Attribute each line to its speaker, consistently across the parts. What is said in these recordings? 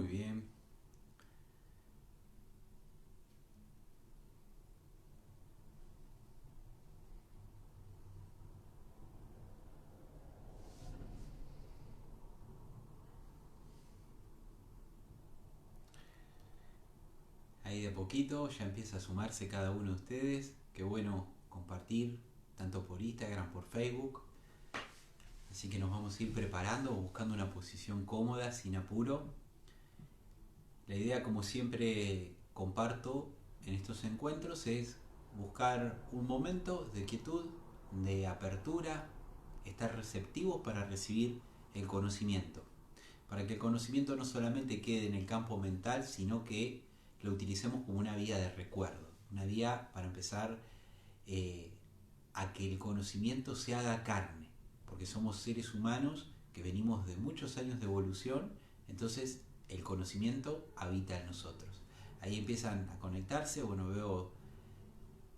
Speaker 1: Muy bien. Ahí de poquito ya empieza a sumarse cada uno de ustedes. Qué bueno compartir, tanto por Instagram, por Facebook. Así que nos vamos a ir preparando, buscando una posición cómoda, sin apuro. La idea, como siempre comparto en estos encuentros, es buscar un momento de quietud, de apertura, estar receptivos para recibir el conocimiento. Para que el conocimiento no solamente quede en el campo mental, sino que lo utilicemos como una vía de recuerdo, una vía para empezar a que el conocimiento se haga carne, porque somos seres humanos que venimos de muchos años de evolución, entonces el conocimiento habita en nosotros. Ahí empiezan a conectarse, bueno, veo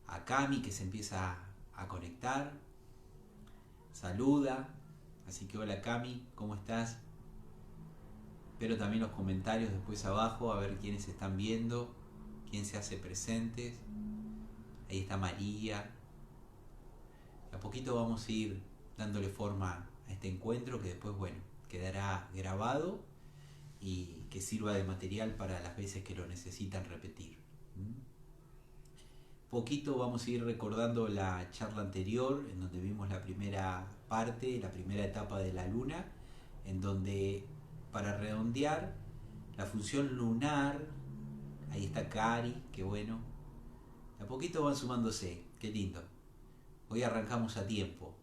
Speaker 1: a Cami que se empieza a conectar, saluda, así que hola Cami, ¿cómo estás? Pero también los comentarios después abajo, a ver quiénes están viendo, quién se hace presentes. Ahí está María. De a poquito vamos a ir dándole forma a este encuentro que después, bueno, quedará grabado y que sirva de material para las veces que lo necesitan repetir. Poquito vamos a ir recordando la charla anterior, en donde vimos la primera parte, la primera etapa de la luna, en donde, para redondear, la función lunar, ahí está Cari, qué bueno, de a poquito van sumándose, qué lindo. Hoy arrancamos a tiempo.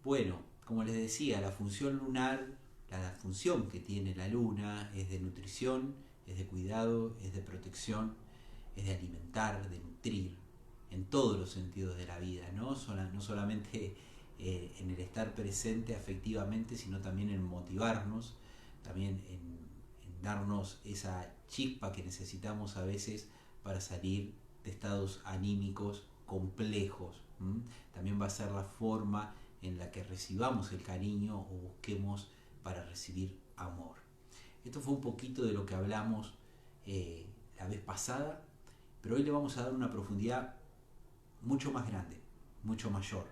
Speaker 1: Bueno, como les decía, la función lunar, la función que tiene la luna es de nutrición, es de cuidado, es de protección, es de alimentar, de nutrir, en todos los sentidos de la vida, no solamente en el estar presente afectivamente, sino también en motivarnos, también en darnos esa chispa que necesitamos a veces para salir de estados anímicos complejos. También va a ser la forma en la que recibamos el cariño o busquemos para recibir amor. Esto fue un poquito de lo que hablamos la vez pasada, pero hoy le vamos a dar una profundidad mucho más grande, mucho mayor.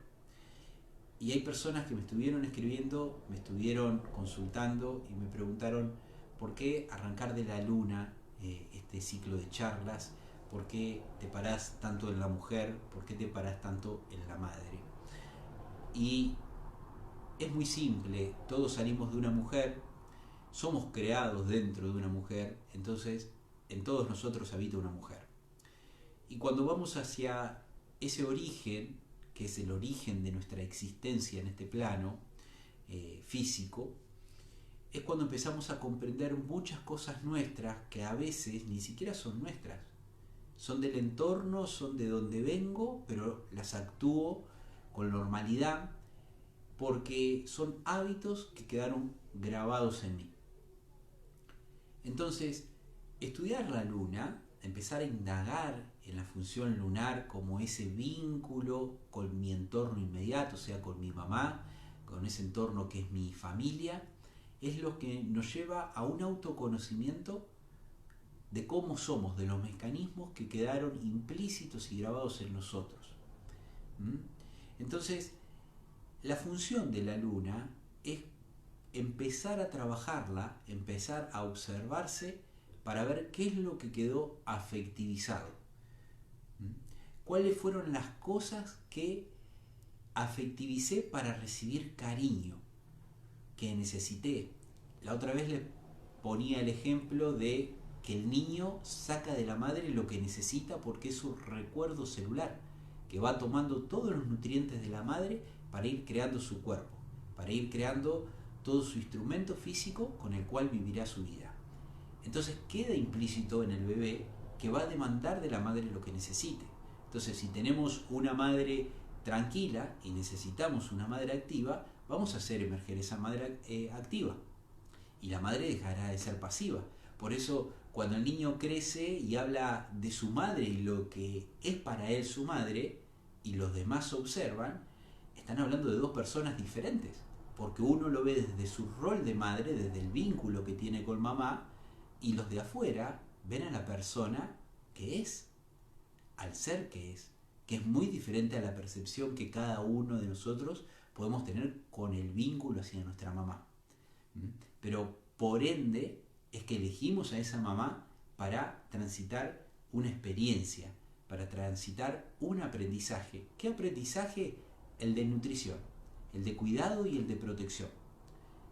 Speaker 1: Y hay personas que me estuvieron escribiendo, me estuvieron consultando y me preguntaron por qué arrancar de la luna este ciclo de charlas, por qué te parás tanto en la mujer, por qué te parás tanto en la madre. Y es muy simple, todos salimos de una mujer, somos creados dentro de una mujer, entonces en todos nosotros habita una mujer. Y cuando vamos hacia ese origen, que es el origen de nuestra existencia en este plano físico, es cuando empezamos a comprender muchas cosas nuestras que a veces ni siquiera son nuestras. Son del entorno, son de donde vengo, pero las actúo con normalidad porque son hábitos que quedaron grabados en mí. Entonces, estudiar la luna, empezar a indagar en la función lunar como ese vínculo con mi entorno inmediato, o sea, con mi mamá, con ese entorno que es mi familia, es lo que nos lleva a un autoconocimiento de cómo somos, de los mecanismos que quedaron implícitos y grabados en nosotros. Entonces, la función de la luna es empezar a trabajarla, empezar a observarse para ver qué es lo que quedó afectivizado. ¿Cuáles fueron las cosas que afectivicé para recibir cariño que necesité? La otra vez les ponía el ejemplo de que el niño saca de la madre lo que necesita porque es su recuerdo celular, que va tomando todos los nutrientes de la madre para ir creando su cuerpo, para ir creando todo su instrumento físico con el cual vivirá su vida. Entonces queda implícito en el bebé que va a demandar de la madre lo que necesite. Entonces, si tenemos una madre tranquila y necesitamos una madre activa, vamos a hacer emerger esa madre activa. Y la madre dejará de ser pasiva. Por eso, cuando el niño crece y habla de su madre y lo que es para él su madre, y los demás observan, están hablando de dos personas diferentes. porque uno lo ve desde su rol de madre, desde el vínculo que tiene con mamá, y los de afuera ven a la persona que es, al ser que es muy diferente a la percepción que cada uno de nosotros podemos tener con el vínculo hacia nuestra mamá. Pero por ende es que elegimos a esa mamá para transitar una experiencia, para transitar un aprendizaje. ¿Qué aprendizaje? El de nutrición, el de cuidado y el de protección,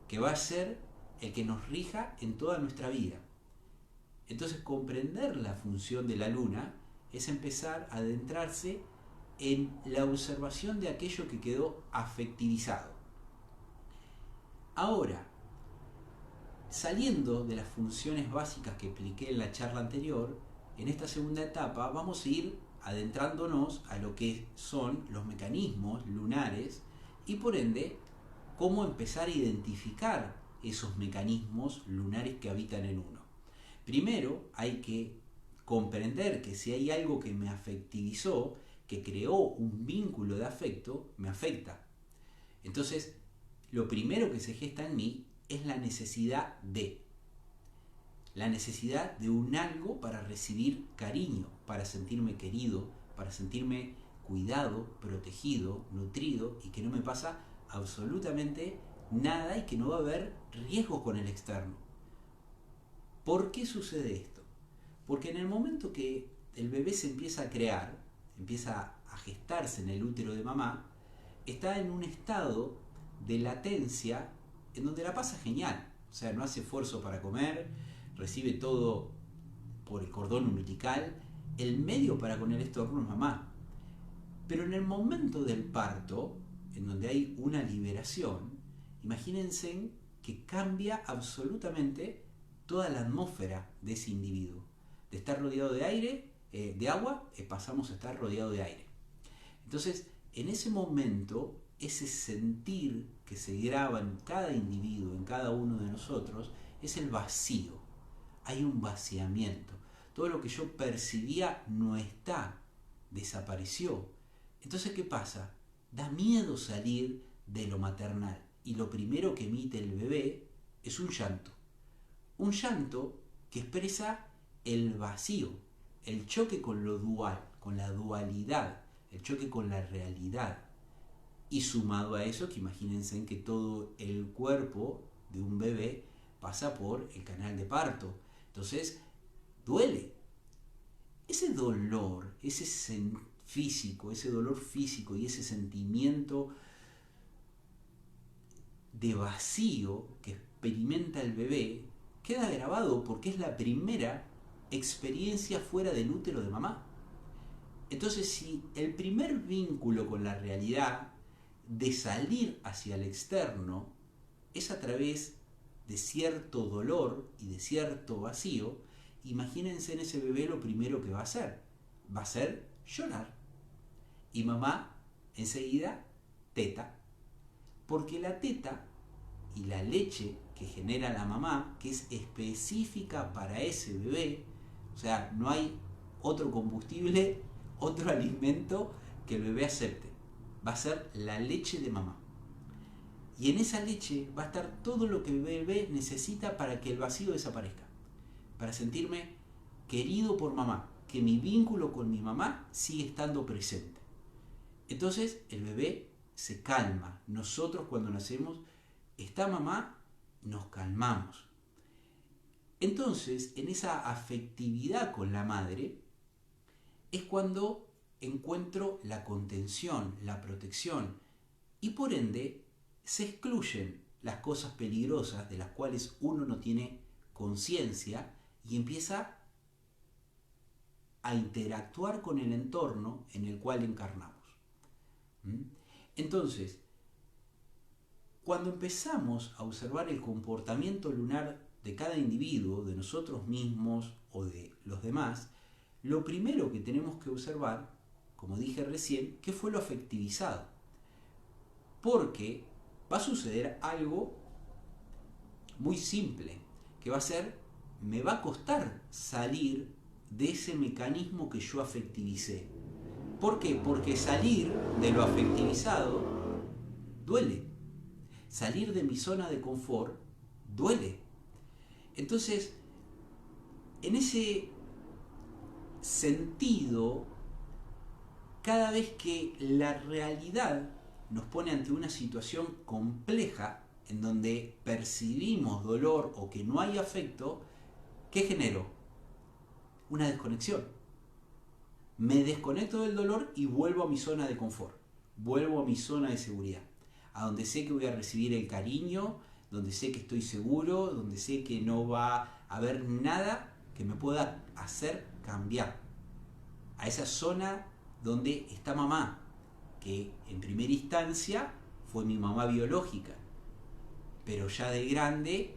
Speaker 1: que va a ser el que nos rija en toda nuestra vida. Entonces, comprender la función de la luna es empezar a adentrarse en la observación de aquello que quedó afectivizado. Ahora, saliendo de las funciones básicas que expliqué en la charla anterior, en esta segunda etapa vamos a ir adentrándonos a lo que son los mecanismos lunares y por ende cómo empezar a identificar esos mecanismos lunares que habitan en uno. Primero hay que comprender que si hay algo que me afectivizó, que creó un vínculo de afecto, me afecta. Entonces, lo primero que se gesta en mí es la necesidad de un algo para recibir cariño, para sentirme querido, para sentirme cuidado, protegido, nutrido y que no me pasa absolutamente nada y que no va a haber riesgo con el externo. ¿Por qué sucede esto? Porque en el momento que el bebé se empieza a crear, empieza a gestarse en el útero de mamá, está en un estado de latencia en donde la pasa genial. O sea, no hace esfuerzo para comer, recibe todo por el cordón umbilical, el medio para con el estornudo es mamá. Pero en el momento del parto, en donde hay una liberación, imagínense que cambia absolutamente toda la atmósfera de ese individuo. De estar rodeado de aire, de agua, pasamos a estar rodeado de aire. Entonces, en ese momento, ese sentir que se graba en cada individuo, en cada uno de nosotros, es el vacío. Hay un vaciamiento. Todo lo que yo percibía no está, desapareció. Entonces, ¿qué pasa? Da miedo salir de lo maternal. Y lo primero que emite el bebé es un llanto. Un llanto que expresa el vacío, el choque con lo dual, con la dualidad, el choque con la realidad. Y sumado a eso, que imagínense que todo el cuerpo de un bebé pasa por el canal de parto. Entonces, duele. Ese dolor, ese dolor físico y ese sentimiento de vacío que experimenta el bebé, queda grabado porque es la primera experiencia fuera del útero de mamá. Entonces, si el primer vínculo con la realidad de salir hacia el externo es a través de cierto dolor y de cierto vacío, imagínense en ese bebé lo primero que va a hacer. Va a ser llorar. Y mamá, enseguida, teta. Porque la teta y la leche que genera la mamá, que es específica para ese bebé, o sea, no hay otro combustible, otro alimento que el bebé acepte. Va a ser la leche de mamá. Y en esa leche va a estar todo lo que el bebé necesita para que el vacío desaparezca. Para sentirme querido por mamá, que mi vínculo con mi mamá sigue estando presente. Entonces el bebé se calma. Nosotros cuando nacemos, está mamá, nos calmamos. Entonces, en esa afectividad con la madre, es cuando encuentro la contención, la protección, y por ende se excluyen las cosas peligrosas de las cuales uno no tiene conciencia y empieza a interactuar con el entorno en el cual encarnamos. Entonces, cuando empezamos a observar el comportamiento lunar de cada individuo, de nosotros mismos o de los demás, lo primero que tenemos que observar, como dije recién, ¿qué fue lo afectivizado? Porque va a suceder algo muy simple, que va a ser, me va a costar salir de ese mecanismo que yo afectivicé. ¿Por qué? Porque salir de lo afectivizado duele. salir de mi zona de confort duele. Entonces, en ese sentido, cada vez que la realidad nos pone ante una situación compleja en donde percibimos dolor o que no hay afecto, ¿qué generó? Una desconexión. Me desconecto del dolor y vuelvo a mi zona de confort, vuelvo a mi zona de seguridad, a donde sé que voy a recibir el cariño, donde sé que estoy seguro, donde sé que no va a haber nada que me pueda hacer cambiar. A esa zona donde está mamá, que en primera instancia fue mi mamá biológica, pero ya de grande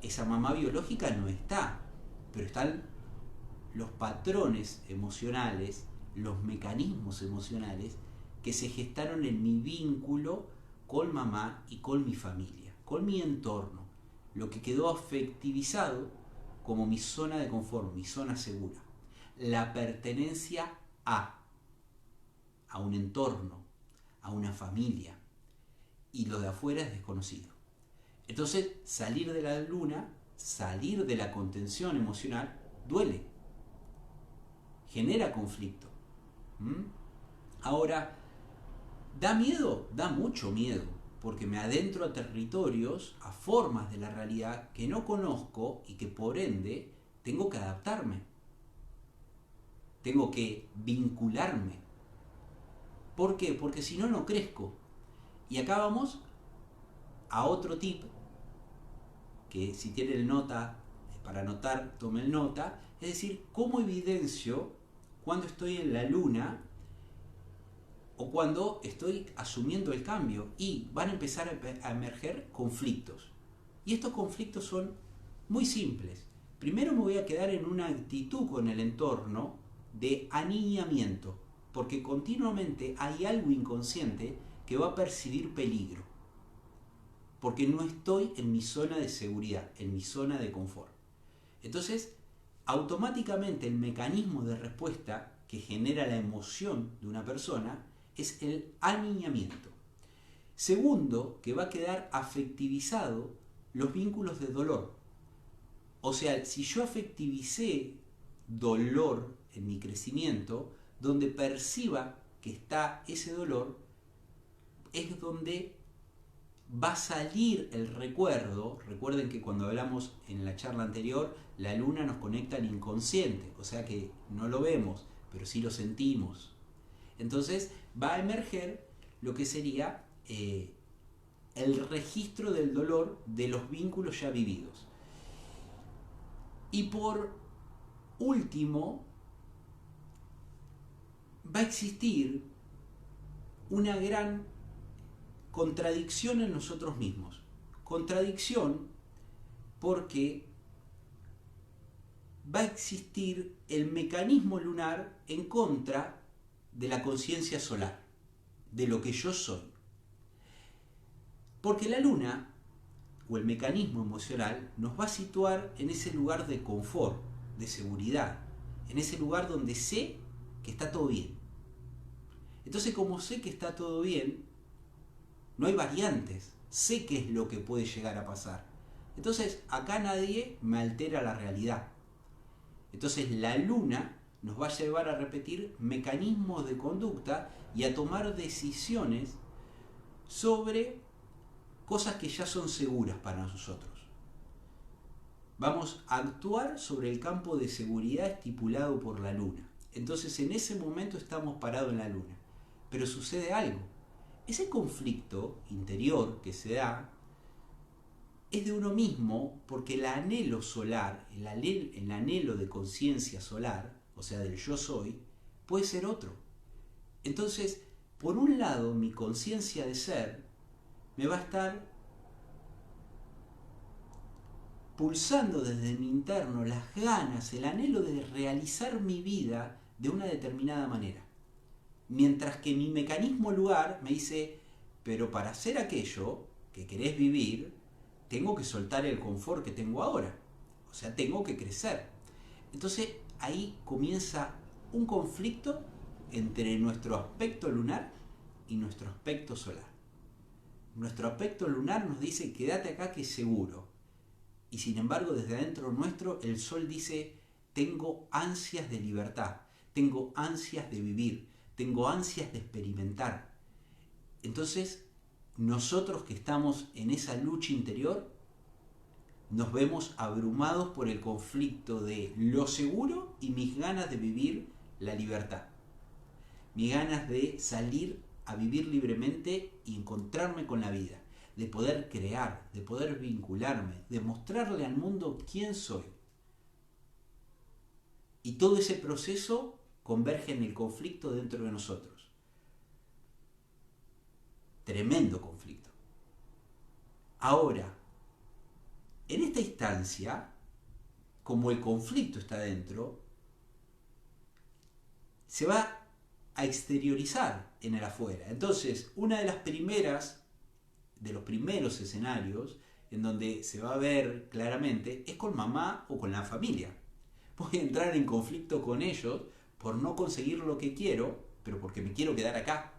Speaker 1: esa mamá biológica no está, pero están los patrones emocionales, los mecanismos emocionales que se gestaron en mi vínculo con mamá y con mi familia, con mi entorno, lo que quedó afectivizado como mi zona de confort, mi zona segura, la pertenencia a un entorno, a una familia, y lo de afuera es desconocido. Entonces, salir de la luna, salir de la contención emocional, duele, genera conflicto. Ahora, ¿da miedo? Da mucho miedo, porque me adentro a territorios, a formas de la realidad que no conozco y que por ende tengo que adaptarme, tengo que vincularme. ¿Por qué? Porque si no, no crezco. Y acá vamos a otro tip, que si tienen nota, para anotar, tomen nota, es decir, cómo evidencio cuando estoy en la luna o cuando estoy asumiendo el cambio, y van a empezar a emerger conflictos. Y estos conflictos son muy simples. Primero me voy a quedar en una actitud con el entorno de aniñamiento, porque continuamente hay algo inconsciente que va a percibir peligro, porque no estoy en mi zona de seguridad, en mi zona de confort. Entonces, automáticamente el mecanismo de respuesta que genera la emoción de una persona es el aniñamiento. Segundo, que va a quedar afectivizado los vínculos de dolor. O sea, si yo afectivicé dolor en mi crecimiento, donde perciba que está ese dolor, es donde va a salir el recuerdo. Recuerden que cuando hablamos en la charla anterior, la luna nos conecta al inconsciente, o sea que no lo vemos, pero sí lo sentimos. Entonces va a emerger lo que sería el registro del dolor de los vínculos ya vividos. Y por último, va a existir una gran contradicción en nosotros mismos. Contradicción porque va a existir el mecanismo lunar en contra de la conciencia solar, de lo que yo soy. Porque la luna, o el mecanismo emocional, nos va a situar en ese lugar de confort, de seguridad, en ese lugar donde sé que está todo bien. Entonces, como sé que está todo bien, no hay variantes, sé qué es lo que puede llegar a pasar. Entonces, acá nadie me altera la realidad. Entonces, la luna nos va a llevar a repetir mecanismos de conducta y a tomar decisiones sobre cosas que ya son seguras para nosotros. Vamos a actuar sobre el campo de seguridad estipulado por la luna. Entonces, en ese momento estamos parados en la luna. Pero sucede algo. Ese conflicto interior que se da es de uno mismo, porque el anhelo solar, el anhelo de conciencia solar, o sea, del yo soy, puede ser otro. Entonces, por un lado, mi conciencia de ser me va a estar pulsando desde mi interno las ganas, el anhelo de realizar mi vida de una determinada manera. Mientras que mi mecanismo lugar me dice, pero para hacer aquello que querés vivir, tengo que soltar el confort que tengo ahora. O sea, tengo que crecer. Entonces ahí comienza un conflicto entre nuestro aspecto lunar y nuestro aspecto solar. Nuestro aspecto lunar nos dice quédate acá que es seguro. Y sin embargo desde adentro nuestro el sol dice tengo ansias de libertad, tengo ansias de vivir, tengo ansias de experimentar. Entonces nosotros que estamos en esa lucha interior nos vemos abrumados por el conflicto de lo seguro y mis ganas de vivir la libertad. Mis ganas de salir a vivir libremente y encontrarme con la vida, de poder crear, de poder vincularme, de mostrarle al mundo quién soy. Y todo ese proceso converge en el conflicto dentro de nosotros. Tremendo conflicto. Ahora, en esta instancia, como el conflicto está dentro, se va a exteriorizar en el afuera. Entonces, una de los primeros escenarios en donde se va a ver claramente es con mamá o con la familia. Voy a entrar en conflicto con ellos por no conseguir lo que quiero, pero porque me quiero quedar acá.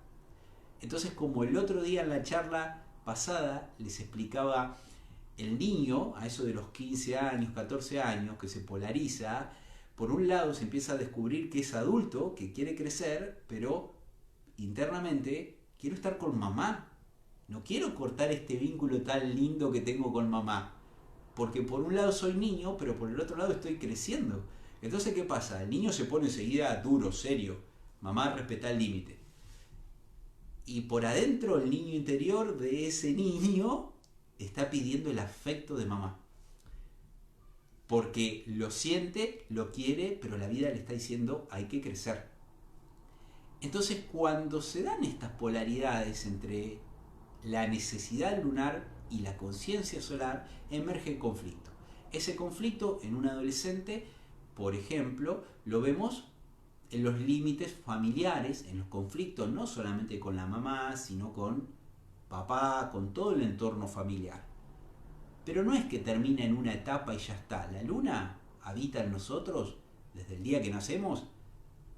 Speaker 1: Entonces, como el otro día en la charla pasada les explicaba, el niño, a eso de los 15 años, 14 años, que se polariza, por un lado se empieza a descubrir que es adulto, que quiere crecer, pero internamente quiero estar con mamá. No quiero cortar este vínculo tan lindo que tengo con mamá. Porque por un lado soy niño, pero por el otro lado estoy creciendo. Entonces, ¿qué pasa? El niño se pone enseguida duro, serio. Mamá respeta el límite. Y por adentro el niño interior de ese niño está pidiendo el afecto de mamá. Porque lo siente, lo quiere, pero la vida le está diciendo hay que crecer. Entonces, cuando se dan estas polaridades entre la necesidad lunar y la conciencia solar, emerge el conflicto. Ese conflicto en un adolescente, por ejemplo, lo vemos en los límites familiares, en los conflictos no solamente con la mamá, sino con papá, con todo el entorno familiar. Pero no es que termina en una etapa y ya está. La luna habita en nosotros desde el día que nacemos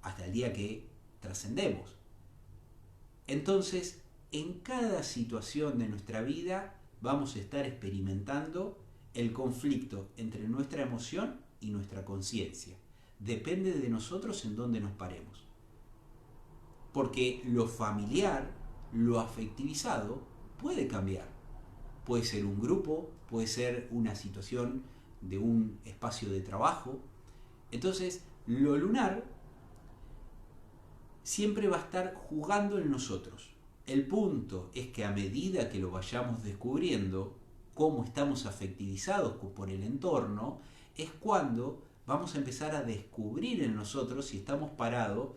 Speaker 1: hasta el día que trascendemos. Entonces, en cada situación de nuestra vida vamos a estar experimentando el conflicto entre nuestra emoción y nuestra conciencia. Depende de nosotros en dónde nos paremos. Porque lo familiar, lo afectivizado, puede cambiar. Puede ser un grupo, puede ser una situación de un espacio de trabajo. Entonces, lo lunar siempre va a estar jugando en nosotros. El punto es que a medida que lo vayamos descubriendo, cómo estamos afectivizados por el entorno, es cuando vamos a empezar a descubrir en nosotros si estamos parados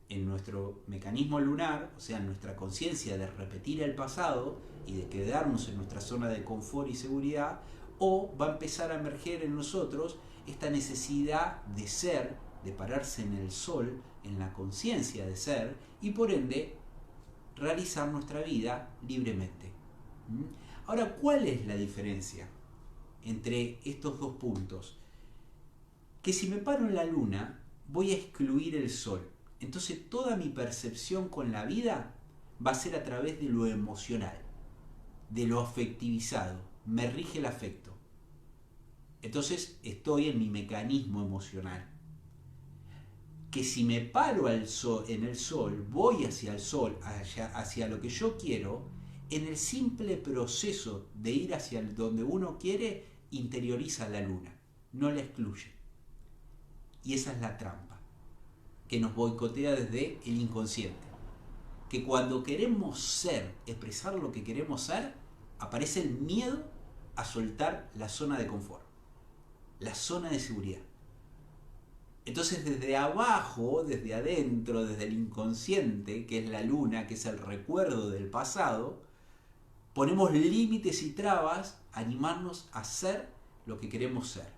Speaker 1: en nuestro mecanismo lunar, o sea, en nuestra conciencia de repetir el pasado y de quedarnos en nuestra zona de confort y seguridad, o va a empezar a emerger en nosotros esta necesidad de ser, de pararse en el sol, en la conciencia de ser, y por ende realizar nuestra vida libremente. Ahora, ¿cuál es la diferencia entre estos dos puntos? Que si me paro en la luna, voy a excluir el sol. Entonces toda mi percepción con la vida va a ser a través de lo emocional, de lo afectivizado. Me rige el afecto. Entonces estoy en mi mecanismo emocional. Que si me paro en el sol, voy hacia el sol, hacia lo que yo quiero, en el simple proceso de ir hacia donde uno quiere, interioriza la luna, no la excluye. Y esa es la trampa, que nos boicotea desde el inconsciente. Que cuando queremos ser, expresar lo que queremos ser, aparece el miedo a soltar la zona de confort, la zona de seguridad. Entonces desde abajo, desde adentro, desde el inconsciente, que es la luna, que es el recuerdo del pasado, ponemos límites y trabas a animarnos a ser lo que queremos ser,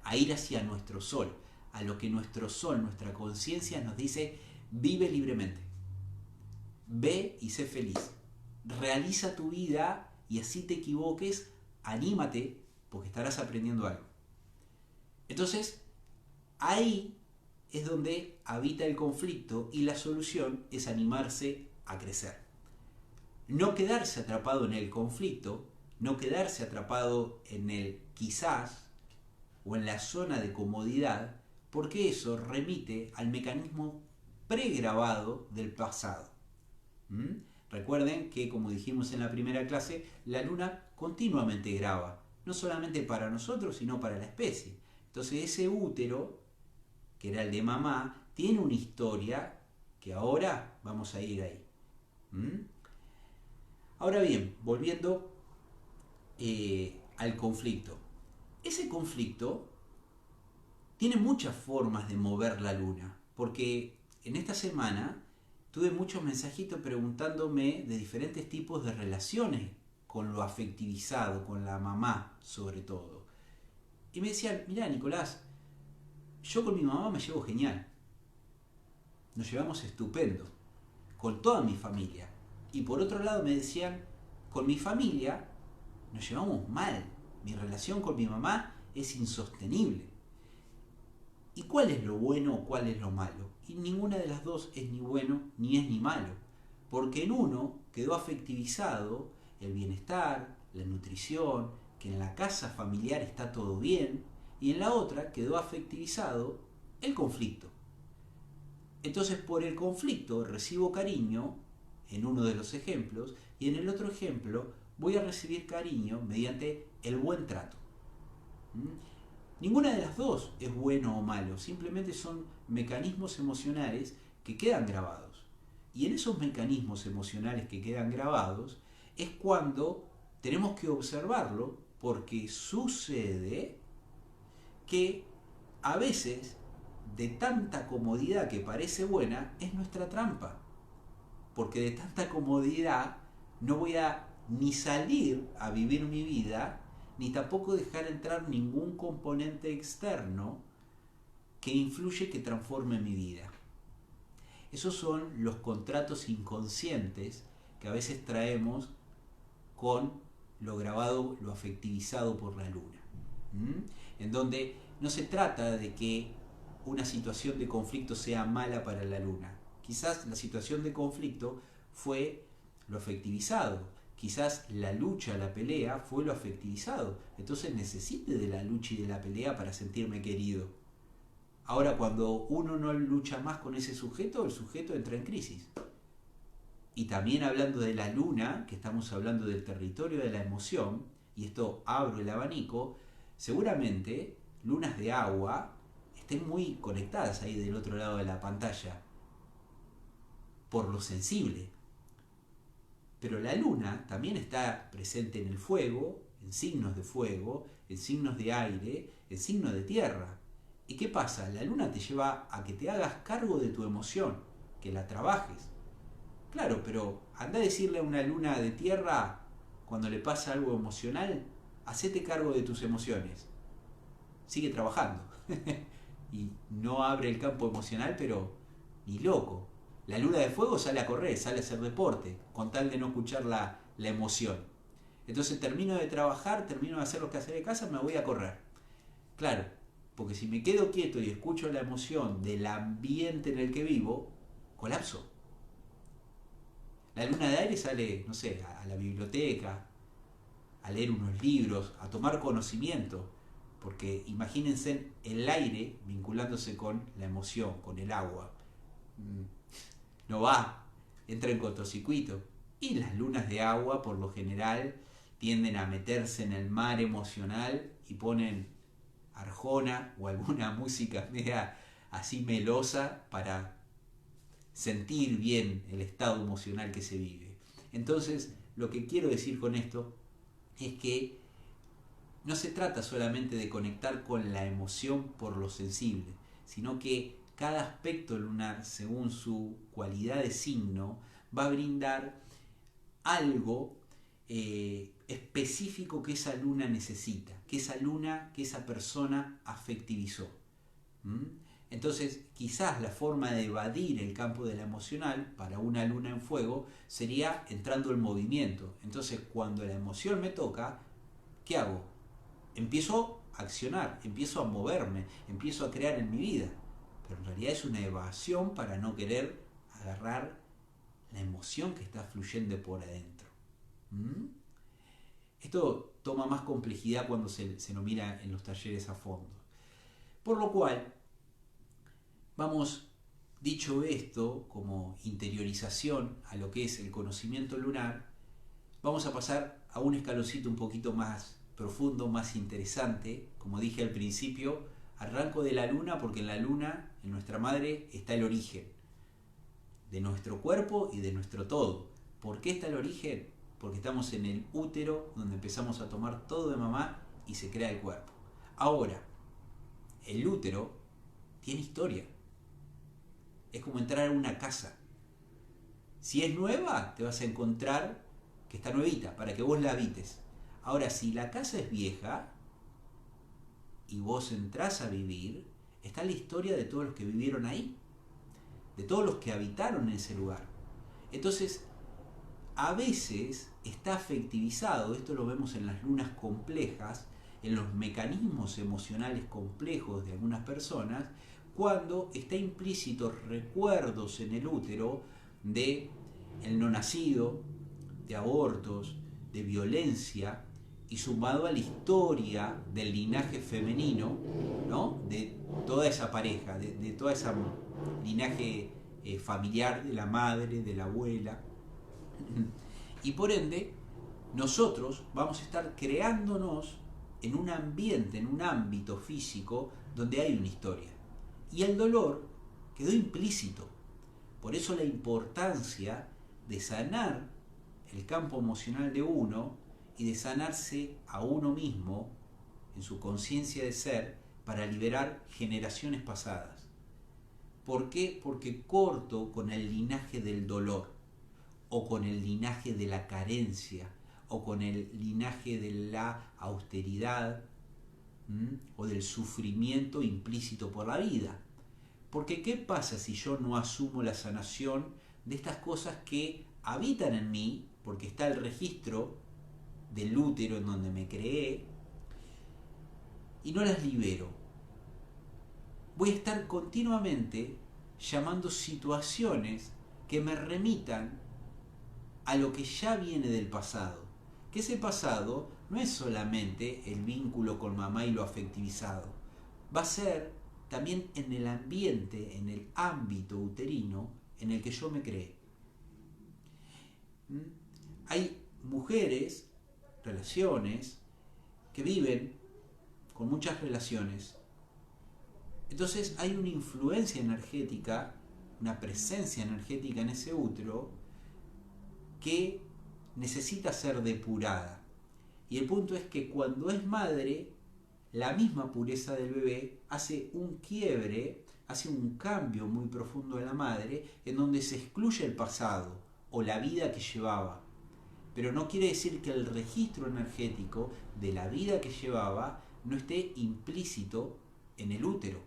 Speaker 1: a ir hacia nuestro sol, a lo que nuestro sol, nuestra conciencia nos dice, vive libremente, ve y sé feliz, realiza tu vida y así te equivoques, anímate porque estarás aprendiendo algo. Entonces, ahí es donde habita el conflicto y la solución es animarse a crecer. no quedarse atrapado en el conflicto, no quedarse atrapado en el quizás o en la zona de comodidad, porque eso remite al mecanismo pregrabado del pasado. ¿Mm? Recuerden que, como dijimos en la primera clase, la luna continuamente graba, no solamente para nosotros, sino para la especie. Entonces ese útero, que era el de mamá, tiene una historia que ahora vamos a ir ahí. ¿Mm? Ahora bien, volviendo al conflicto. Ese conflicto tiene muchas formas de mover la luna, porque en esta semana tuve muchos mensajitos preguntándome de diferentes tipos de relaciones con lo afectivizado, con la mamá sobre todo. Y me decían, mirá Nicolás, yo con mi mamá me llevo genial, nos llevamos estupendo, con toda mi familia. Y por otro lado me decían, con mi familia nos llevamos mal, mi relación con mi mamá es insostenible. ¿Y cuál es lo bueno o cuál es lo malo? Y ninguna de las dos es ni bueno ni es ni malo. Porque en uno quedó afectivizado el bienestar, la nutrición, que en la casa familiar está todo bien, y en la otra quedó afectivizado el conflicto. Entonces por el conflicto recibo cariño en uno de los ejemplos y en el otro ejemplo voy a recibir cariño mediante el buen trato. Ninguna de las dos es bueno o malo, simplemente son mecanismos emocionales que quedan grabados. Y en esos mecanismos emocionales que quedan grabados es cuando tenemos que observarlo, porque sucede que a veces de tanta comodidad que parece buena es nuestra trampa. Porque de tanta comodidad no voy a ni salir a vivir mi vida, ni tampoco dejar entrar ningún componente externo que influye, que transforme mi vida. Esos son los contratos inconscientes que a veces traemos con lo grabado, lo afectivizado por la luna. En donde no se trata de que una situación de conflicto sea mala para la luna. Quizás la situación de conflicto fue lo afectivizado. Quizás la lucha, la pelea fue lo afectivizado. Entonces necesite de la lucha y de la pelea para sentirme querido. Ahora, cuando uno no lucha más con ese sujeto, el sujeto entra en crisis. Y también hablando de la luna, que estamos hablando del territorio de la emoción, y esto abro el abanico, seguramente lunas de agua estén muy conectadas ahí del otro lado de la pantalla, por lo sensible. Pero la luna también está presente en el fuego, en signos de fuego, en signos de aire, en signos de tierra. ¿Y qué pasa? La luna te lleva a que te hagas cargo de tu emoción, que la trabajes. Claro, pero anda a decirle a una luna de tierra, cuando le pasa algo emocional, hacete cargo de tus emociones. Sigue trabajando. Y no abre el campo emocional, pero ni loco. La luna de fuego sale a correr, sale a hacer deporte, con tal de no escuchar la emoción. Entonces termino de trabajar, termino de hacer lo que hacer de casa, me voy a correr. Claro, porque si me quedo quieto y escucho la emoción del ambiente en el que vivo, colapso. La luna de aire sale, no sé, a la biblioteca, a leer unos libros, a tomar conocimiento. Porque imagínense el aire vinculándose con la emoción, con el agua. No va, entra en cortocircuito. Y las lunas de agua, por lo general, tienden a meterse en el mar emocional y ponen Arjona o alguna música media así melosa para sentir bien el estado emocional que se vive. Entonces, lo que quiero decir con esto es que no se trata solamente de conectar con la emoción por lo sensible, sino que cada aspecto lunar, según su cualidad de signo, va a brindar algo específico que esa luna necesita, que esa persona afectivizó. Entonces, quizás la forma de evadir el campo de la emocional para una luna en fuego sería entrando en movimiento. Entonces, cuando la emoción me toca, ¿qué hago? Empiezo a accionar, empiezo a moverme, empiezo a crear en mi vida. Pero en realidad es una evasión para no querer agarrar la emoción que está fluyendo por adentro. ¿Mm? Esto toma más complejidad cuando se lo mira en los talleres a fondo. Por lo cual, vamos, dicho esto, como interiorización a lo que es el conocimiento lunar, vamos a pasar a un escaloncito un poquito más profundo, más interesante. Como dije al principio, arranco de la luna porque en la luna, en nuestra madre, está el origen de nuestro cuerpo y de nuestro todo. ¿Por qué está el origen? Porque estamos en el útero, donde empezamos a tomar todo de mamá y se crea el cuerpo. Ahora, el útero tiene historia. Es como entrar a una casa. Si es nueva, te vas a encontrar que está nuevita, para que vos la habites. Ahora, si la casa es vieja y vos entrás a vivir, está la historia de todos los que vivieron ahí, de todos los que habitaron en ese lugar. Entonces, a veces está afectivizado, esto lo vemos en las lunas complejas, en los mecanismos emocionales complejos de algunas personas, cuando está implícitos recuerdos en el útero de el no nacido, de abortos, de violencia, y sumado a la historia del linaje femenino, ¿no? De toda esa pareja, de toda esa linaje familiar de la madre, de la abuela. Y por ende, nosotros vamos a estar creándonos en un ambiente, en un ámbito físico donde hay una historia. Y el dolor quedó implícito. Por eso la importancia de sanar el campo emocional de uno y de sanarse a uno mismo en su conciencia de ser para liberar generaciones pasadas. ¿Por qué? Porque corto con el linaje del dolor, o con el linaje de la carencia, o con el linaje de la austeridad, o del sufrimiento implícito por la vida. Porque ¿qué pasa si yo no asumo la sanación de estas cosas que habitan en mí, porque está el registro del útero en donde me creé, y no las libero? Voy a estar continuamente llamando situaciones que me remitan a lo que ya viene del pasado. Que ese pasado no es solamente el vínculo con mamá y lo afectivizado. Va a ser también en el ambiente, en el ámbito uterino en el que yo me creé. Hay mujeres, relaciones, que viven con muchas relaciones. Entonces hay una influencia energética, una presencia energética en ese útero que necesita ser depurada. Y el punto es que cuando es madre, la misma pureza del bebé hace un quiebre, hace un cambio muy profundo en la madre, en donde se excluye el pasado o la vida que llevaba. Pero no quiere decir que el registro energético de la vida que llevaba no esté implícito en el útero.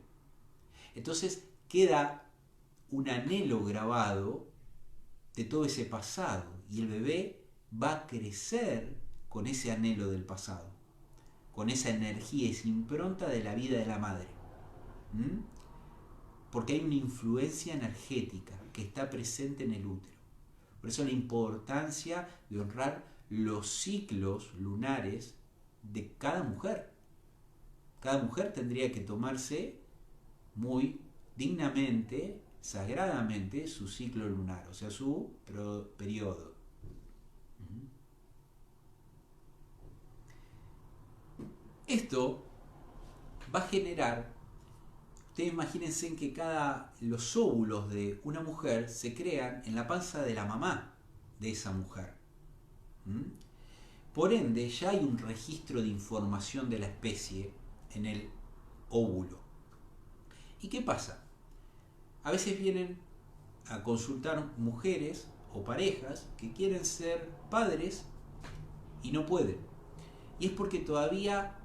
Speaker 1: Entonces queda un anhelo grabado de todo ese pasado y el bebé va a crecer con ese anhelo del pasado, con esa energía, esa impronta de la vida de la madre. Porque hay una influencia energética que está presente en el útero. Por eso la importancia de honrar los ciclos lunares de cada mujer. Cada mujer tendría que tomarse muy dignamente, sagradamente, su ciclo lunar, o sea, su periodo. Esto va a generar, ustedes imagínense que los óvulos de una mujer se crean en la panza de la mamá de esa mujer. Por ende, ya hay un registro de información de la especie en el óvulo. ¿Y qué pasa? A veces vienen a consultar mujeres o parejas que quieren ser padres y no pueden. Y es porque todavía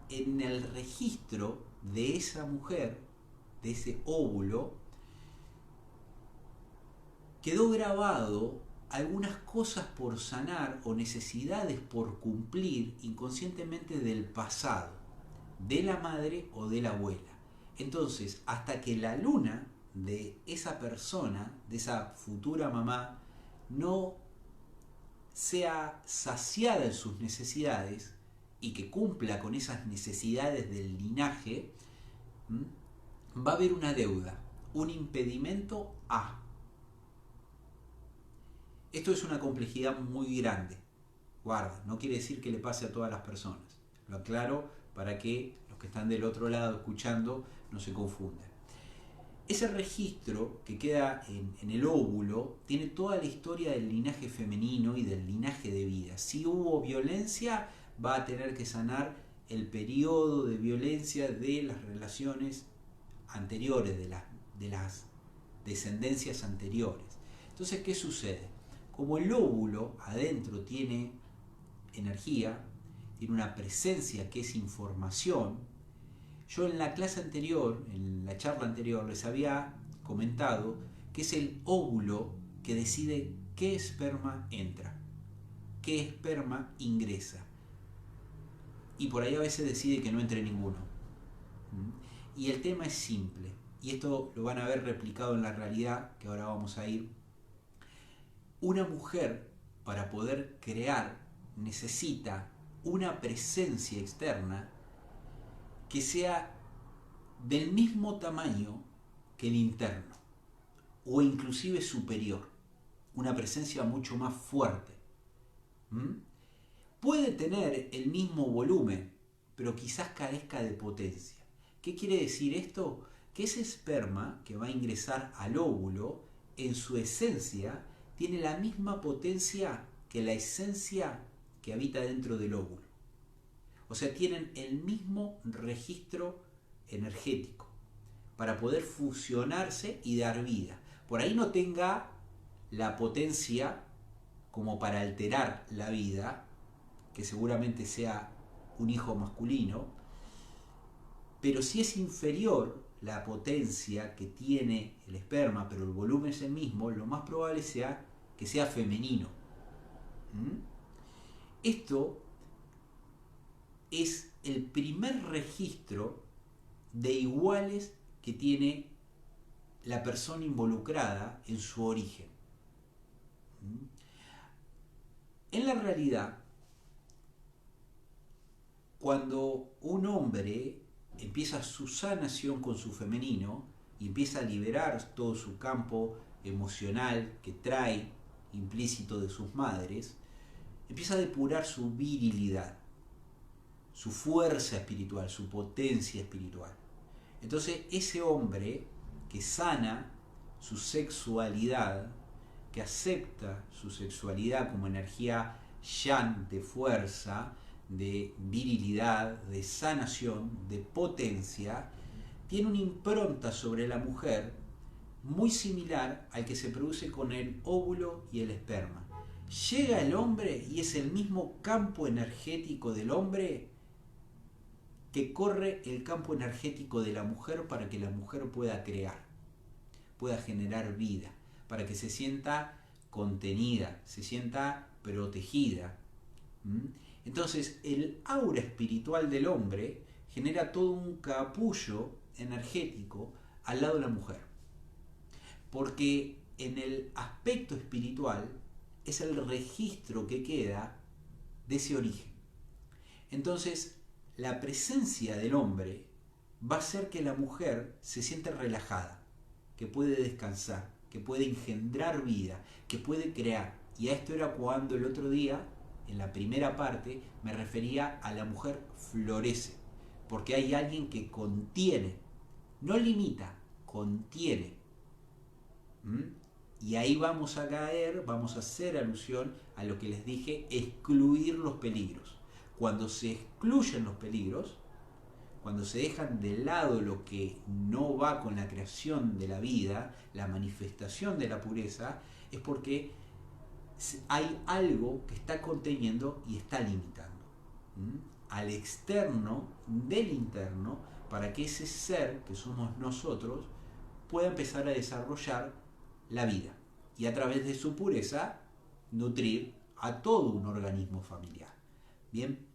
Speaker 1: en el registro de esa mujer, de ese óvulo, quedó grabado algunas cosas por sanar o necesidades por cumplir inconscientemente del pasado, de la madre o de la abuela. Entonces, hasta que la luna de esa persona, de esa futura mamá, no sea saciada en sus necesidades y que cumpla con esas necesidades del linaje, va a haber una deuda, un impedimento a. Esto es una complejidad muy grande. Guarda, no quiere decir que le pase a todas las personas. Lo aclaro para que los que están del otro lado escuchando no se confundan. Ese registro que queda en el óvulo tiene toda la historia del linaje femenino y del linaje de vida. Si hubo violencia, va a tener que sanar el periodo de violencia de las relaciones anteriores, de las descendencias anteriores. Entonces, ¿qué sucede? Como el óvulo adentro tiene energía, tiene una presencia que es información. Yo en la clase anterior, en la charla anterior, les había comentado que es el óvulo que decide qué esperma entra, qué esperma ingresa. Y por ahí a veces decide que no entre ninguno. Y el tema es simple, y esto lo van a ver replicado en la realidad, que ahora vamos a ir. Una mujer, para poder crear, necesita una presencia externa que sea del mismo tamaño que el interno, o inclusive superior, una presencia mucho más fuerte. Puede tener el mismo volumen, pero quizás carezca de potencia. ¿Qué quiere decir esto? Que ese esperma que va a ingresar al óvulo, en su esencia, tiene la misma potencia que la esencia que habita dentro del óvulo. O sea, tienen el mismo registro energético para poder fusionarse y dar vida. Por ahí no tenga la potencia como para alterar la vida, que seguramente sea un hijo masculino, pero si es inferior la potencia que tiene el esperma, pero el volumen es el mismo, lo más probable sea que sea femenino. Esto es el primer registro de iguales que tiene la persona involucrada en su origen. En la realidad, cuando un hombre empieza su sanación con su femenino y empieza a liberar todo su campo emocional que trae implícito de sus madres, empieza a depurar su virilidad, su fuerza espiritual, su potencia espiritual. Entonces ese hombre que sana su sexualidad, que acepta su sexualidad como energía yang de fuerza, de virilidad, de sanación, de potencia, tiene una impronta sobre la mujer muy similar al que se produce con el óvulo y el esperma. Llega el hombre y es el mismo campo energético del hombre que corre el campo energético de la mujer para que la mujer pueda crear, pueda generar vida, para que se sienta contenida, se sienta protegida. Entonces el aura espiritual del hombre genera todo un capullo energético al lado de la mujer, porque en el aspecto espiritual es el registro que queda de ese origen. Entonces la presencia del hombre va a hacer que la mujer se siente relajada, que puede descansar, que puede engendrar vida, que puede crear. Y a esto era cuando el otro día, en la primera parte, me refería a la mujer florece, porque hay alguien que contiene, no limita, contiene. Y ahí vamos a caer, vamos a hacer alusión a lo que les dije, excluir los peligros. Cuando se excluyen los peligros, cuando se dejan de lado lo que no va con la creación de la vida, la manifestación de la pureza, es porque hay algo que está conteniendo y está limitando al externo del interno, para que ese ser que somos nosotros pueda empezar a desarrollar la vida y a través de su pureza nutrir a todo un organismo familiar. Bien,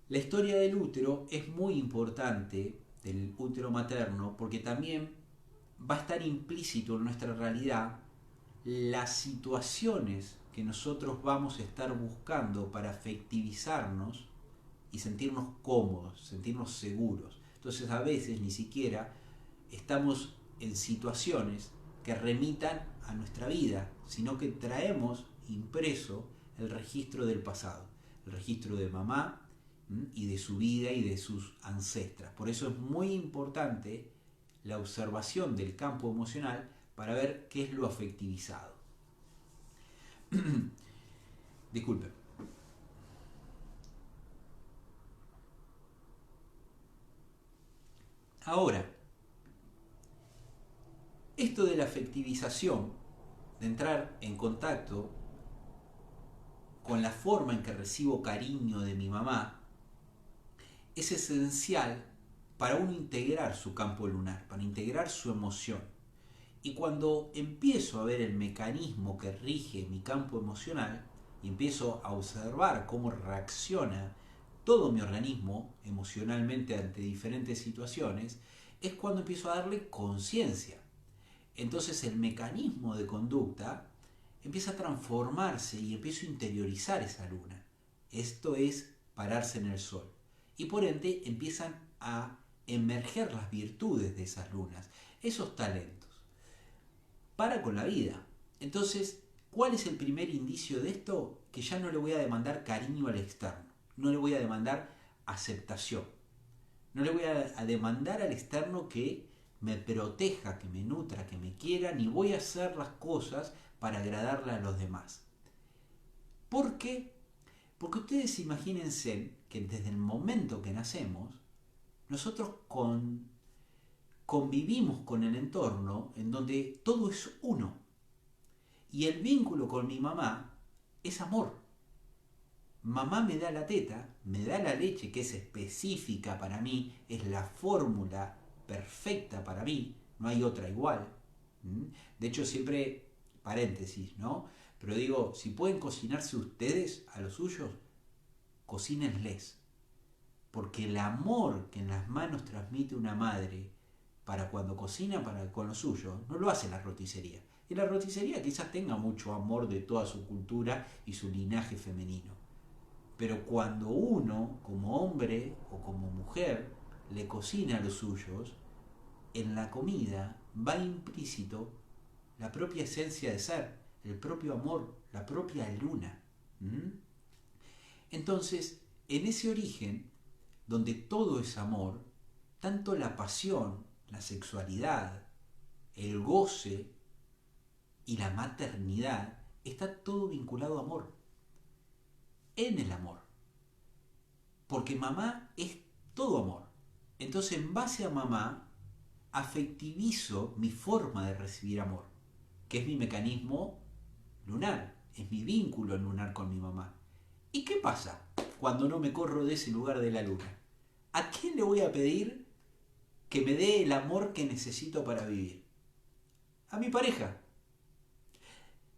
Speaker 1: la historia del útero es muy importante, del útero materno, porque también va a estar implícito en nuestra realidad las situaciones que nosotros vamos a estar buscando para afectivizarnos y sentirnos cómodos, sentirnos seguros. Entonces a veces ni siquiera estamos en situaciones que remitan a nuestra vida, sino que traemos impreso el registro del pasado, el registro de mamá y de su vida y de sus ancestras. Por eso es muy importante la observación del campo emocional para ver qué es lo afectivizado. Disculpen. Ahora, esto de la afectivización, de entrar en contacto con la forma en que recibo cariño de mi mamá, es esencial para uno integrar su campo lunar, para integrar su emoción. Y cuando empiezo a ver el mecanismo que rige mi campo emocional y empiezo a observar cómo reacciona todo mi organismo emocionalmente ante diferentes situaciones, es cuando empiezo a darle conciencia. Entonces el mecanismo de conducta empieza a transformarse y empiezo a interiorizar esa luna. Esto es pararse en el sol. Y por ende empiezan a emerger las virtudes de esas lunas, esos talentos, para con la vida. Entonces, ¿cuál es el primer indicio de esto? Que ya no le voy a demandar cariño al externo, no le voy a demandar aceptación, no le voy a demandar al externo que me proteja, que me nutra, que me quiera, ni voy a hacer las cosas para agradarle a los demás. ¿Por qué? Porque ustedes imagínense que desde el momento que nacemos, nosotros convivimos con el entorno en donde todo es uno. Y el vínculo con mi mamá es amor. Mamá me da la teta, me da la leche que es específica para mí, es la fórmula perfecta para mí, no hay otra igual. De hecho, siempre, paréntesis, ¿no? Pero digo, si pueden cocinarse ustedes a los suyos, cocínenles. Porque el amor que en las manos transmite una madre para cuando cocina con los suyos, no lo hace la roticería. Y la roticería quizás tenga mucho amor de toda su cultura y su linaje femenino. Pero cuando uno, como hombre o como mujer, le cocina a los suyos, en la comida va implícito la propia esencia de ser, el propio amor, la propia luna. Entonces, en ese origen, donde todo es amor, tanto la pasión, la sexualidad, el goce y la maternidad, está todo vinculado a amor. En el amor. Porque mamá es todo amor. Entonces, en base a mamá, afectivizo mi forma de recibir amor, que es mi mecanismo lunar, es mi vínculo lunar con mi mamá. ¿Y qué pasa cuando no me corro de ese lugar de la luna? ¿A quién le voy a pedir que me dé el amor que necesito para vivir? A mi pareja.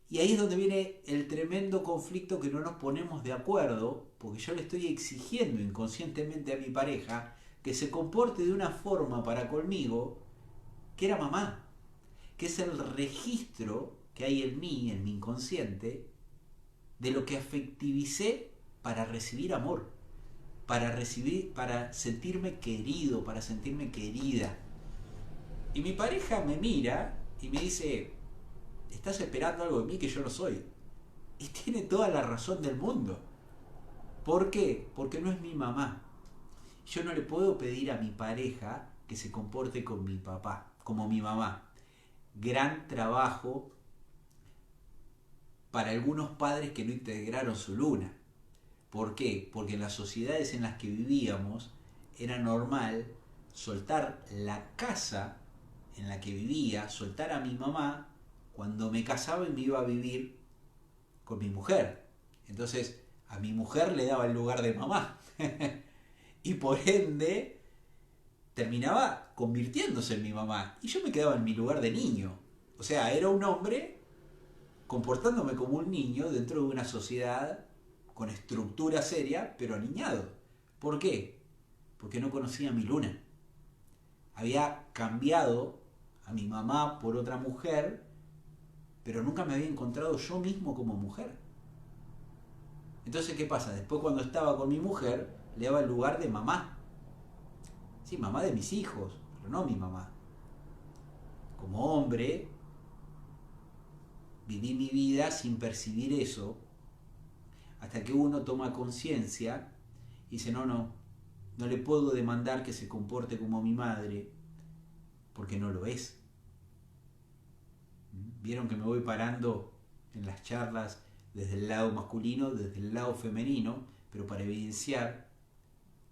Speaker 1: Y ahí es donde viene el tremendo conflicto que no nos ponemos de acuerdo, porque yo le estoy exigiendo inconscientemente a mi pareja que se comporte de una forma para conmigo que era mamá, que es el registro que hay en mí, en mi inconsciente, de lo que afectivicé para recibir amor, para sentirme querido, para sentirme querida. Y mi pareja me mira y me dice, estás esperando algo de mí que yo no soy. Y tiene toda la razón del mundo. ¿Por qué? Porque no es mi mamá. Yo no le puedo pedir a mi pareja que se comporte con mi papá, como mi mamá. Gran trabajo para algunos padres que no integraron su luna. ¿Por qué? Porque en las sociedades en las que vivíamos era normal soltar la casa en la que vivía, soltar a mi mamá cuando me casaba y me iba a vivir con mi mujer. Entonces a mi mujer le daba el lugar de mamá. Y por ende terminaba convirtiéndose en mi mamá. Y yo me quedaba en mi lugar de niño. O sea, era un hombre comportándome como un niño dentro de una sociedad con estructura seria, pero aniñado. ¿Por qué? Porque no conocía mi luna. Había cambiado a mi mamá por otra mujer, pero nunca me había encontrado yo mismo como mujer. Entonces, ¿qué pasa? Después, cuando estaba con mi mujer, le daba el lugar de mamá. Sí, mamá de mis hijos, pero no mi mamá. Como hombre, viví mi vida sin percibir eso, hasta que uno toma conciencia y dice, no le puedo demandar que se comporte como mi madre, porque no lo es. Vieron que me voy parando en las charlas desde el lado masculino, desde el lado femenino, pero para evidenciar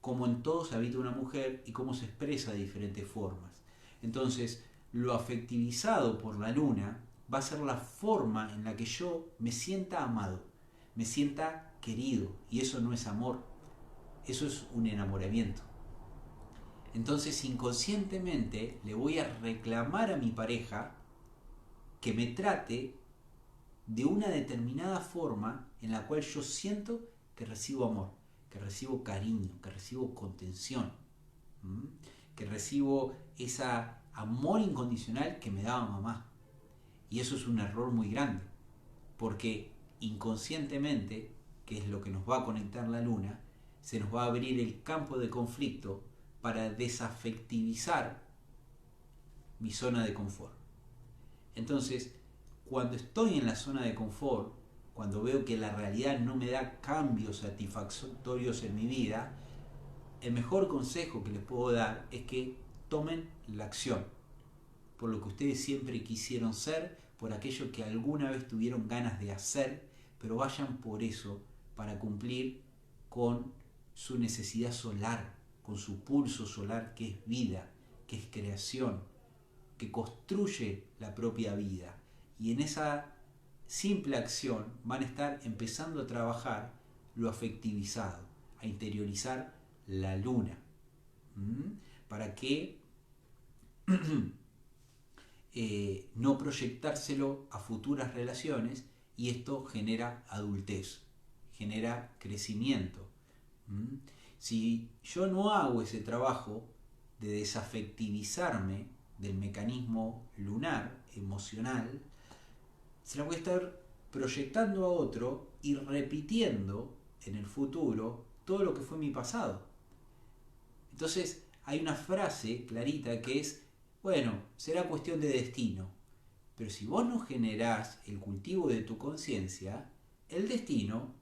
Speaker 1: cómo en todos habita una mujer y cómo se expresa de diferentes formas. Entonces, lo afectivizado por la luna va a ser la forma en la que yo me sienta amado, me sienta querido, y eso no es amor, eso es un enamoramiento. Entonces, inconscientemente le voy a reclamar a mi pareja que me trate de una determinada forma en la cual yo siento que recibo amor, que recibo cariño, que recibo contención, que recibo ese amor incondicional que me daba mamá. Y eso es un error muy grande, porque inconscientemente, que es lo que nos va a conectar la luna, se nos va a abrir el campo de conflicto para desafectivizar mi zona de confort. Entonces, cuando estoy en la zona de confort, cuando veo que la realidad no me da cambios satisfactorios en mi vida, el mejor consejo que les puedo dar es que tomen la acción por lo que ustedes siempre quisieron ser, por aquello que alguna vez tuvieron ganas de hacer, pero vayan por eso para cumplir con su necesidad solar, con su pulso solar, que es vida, que es creación, que construye la propia vida. Y en esa simple acción van a estar empezando a trabajar lo afectivizado, a interiorizar la luna, para que no proyectárselo a futuras relaciones, y esto genera adultez, genera crecimiento. Si yo no hago ese trabajo de desafectivizarme del mecanismo lunar, emocional, se la voy a estar proyectando a otro y repitiendo en el futuro todo lo que fue mi pasado. Entonces hay una frase clarita que es, bueno, será cuestión de destino, pero si vos no generás el cultivo de tu conciencia, el destino...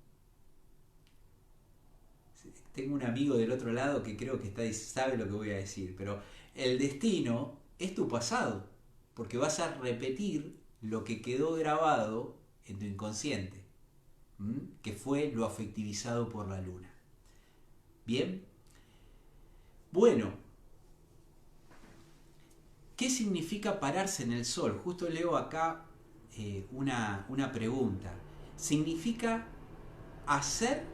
Speaker 1: Tengo un amigo del otro lado que creo que sabe lo que voy a decir, pero el destino es tu pasado, porque vas a repetir lo que quedó grabado en tu inconsciente, que fue lo afectivizado por la luna. ¿Bien? Bueno, ¿qué significa pararse en el sol? Justo leo acá una pregunta. Significa hacer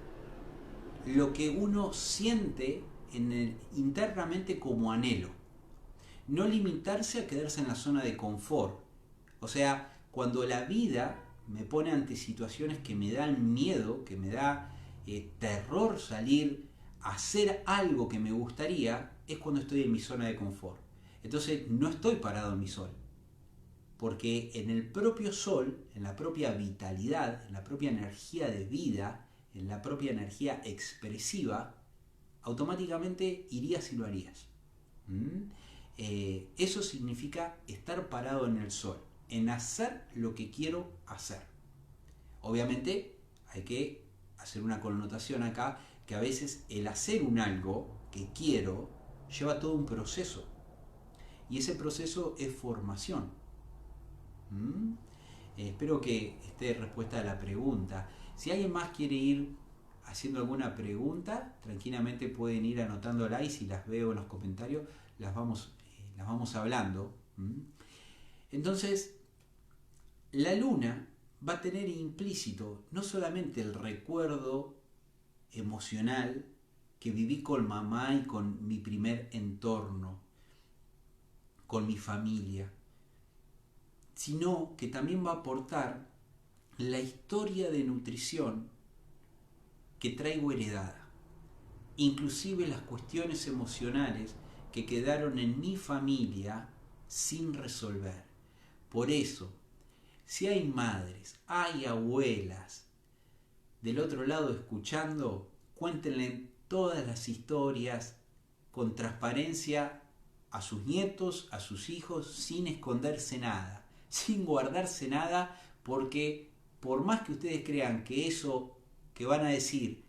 Speaker 1: lo que uno siente internamente como anhelo. No limitarse a quedarse en la zona de confort. O sea, cuando la vida me pone ante situaciones que me dan miedo, que me da terror salir a hacer algo que me gustaría, es cuando estoy en mi zona de confort. Entonces no estoy parado en mi sol, porque en el propio sol, en la propia vitalidad, en la propia energía de vida, en la propia energía expresiva, automáticamente irías y lo harías. Eso significa estar parado en el sol, en hacer lo que quiero hacer. Obviamente hay que hacer una connotación acá, que a veces el hacer un algo que quiero lleva todo un proceso, y ese proceso es formación. Espero que esté respuesta a la pregunta. Si alguien más quiere ir haciendo alguna pregunta, tranquilamente pueden ir anotándola, y si las veo en los comentarios las vamos hablando. Entonces, la luna va a tener implícito no solamente el recuerdo emocional que viví con mamá y con mi primer entorno, con mi familia, sino que también va a aportar la historia de nutrición que traigo heredada, inclusive las cuestiones emocionales que quedaron en mi familia sin resolver. Por eso, Si hay madres, hay abuelas del otro lado escuchando, cuéntenle todas las historias con transparencia a sus nietos, a sus hijos, sin esconderse nada, sin guardarse nada, porque por más que ustedes crean que eso que van a decir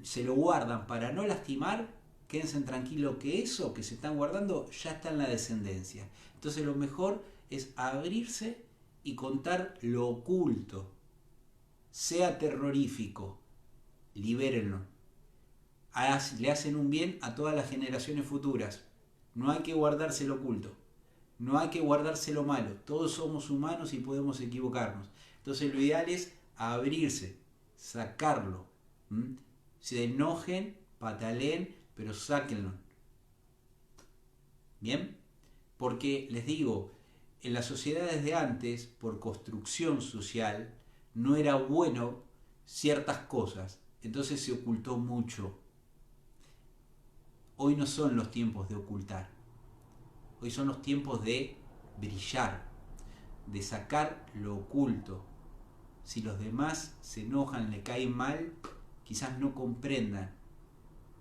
Speaker 1: se lo guardan para no lastimar, quédense tranquilos que eso que se están guardando ya está en la descendencia. Entonces lo mejor es abrirse y contar lo oculto, sea terrorífico, libérenlo. Le hacen un bien a todas las generaciones futuras. No hay que guardarse lo oculto, no hay que guardarse lo malo. Todos somos humanos y podemos equivocarnos. Entonces lo ideal es abrirse, sacarlo. Se enojen, pataleen, pero sáquenlo. ¿Bien? Porque les digo, en las sociedades de antes, por construcción social, no era bueno ciertas cosas. Entonces se ocultó mucho. Hoy no son los tiempos de ocultar. Hoy son los tiempos de brillar, de sacar lo oculto. Si los demás se enojan, le caen mal, quizás no comprendan,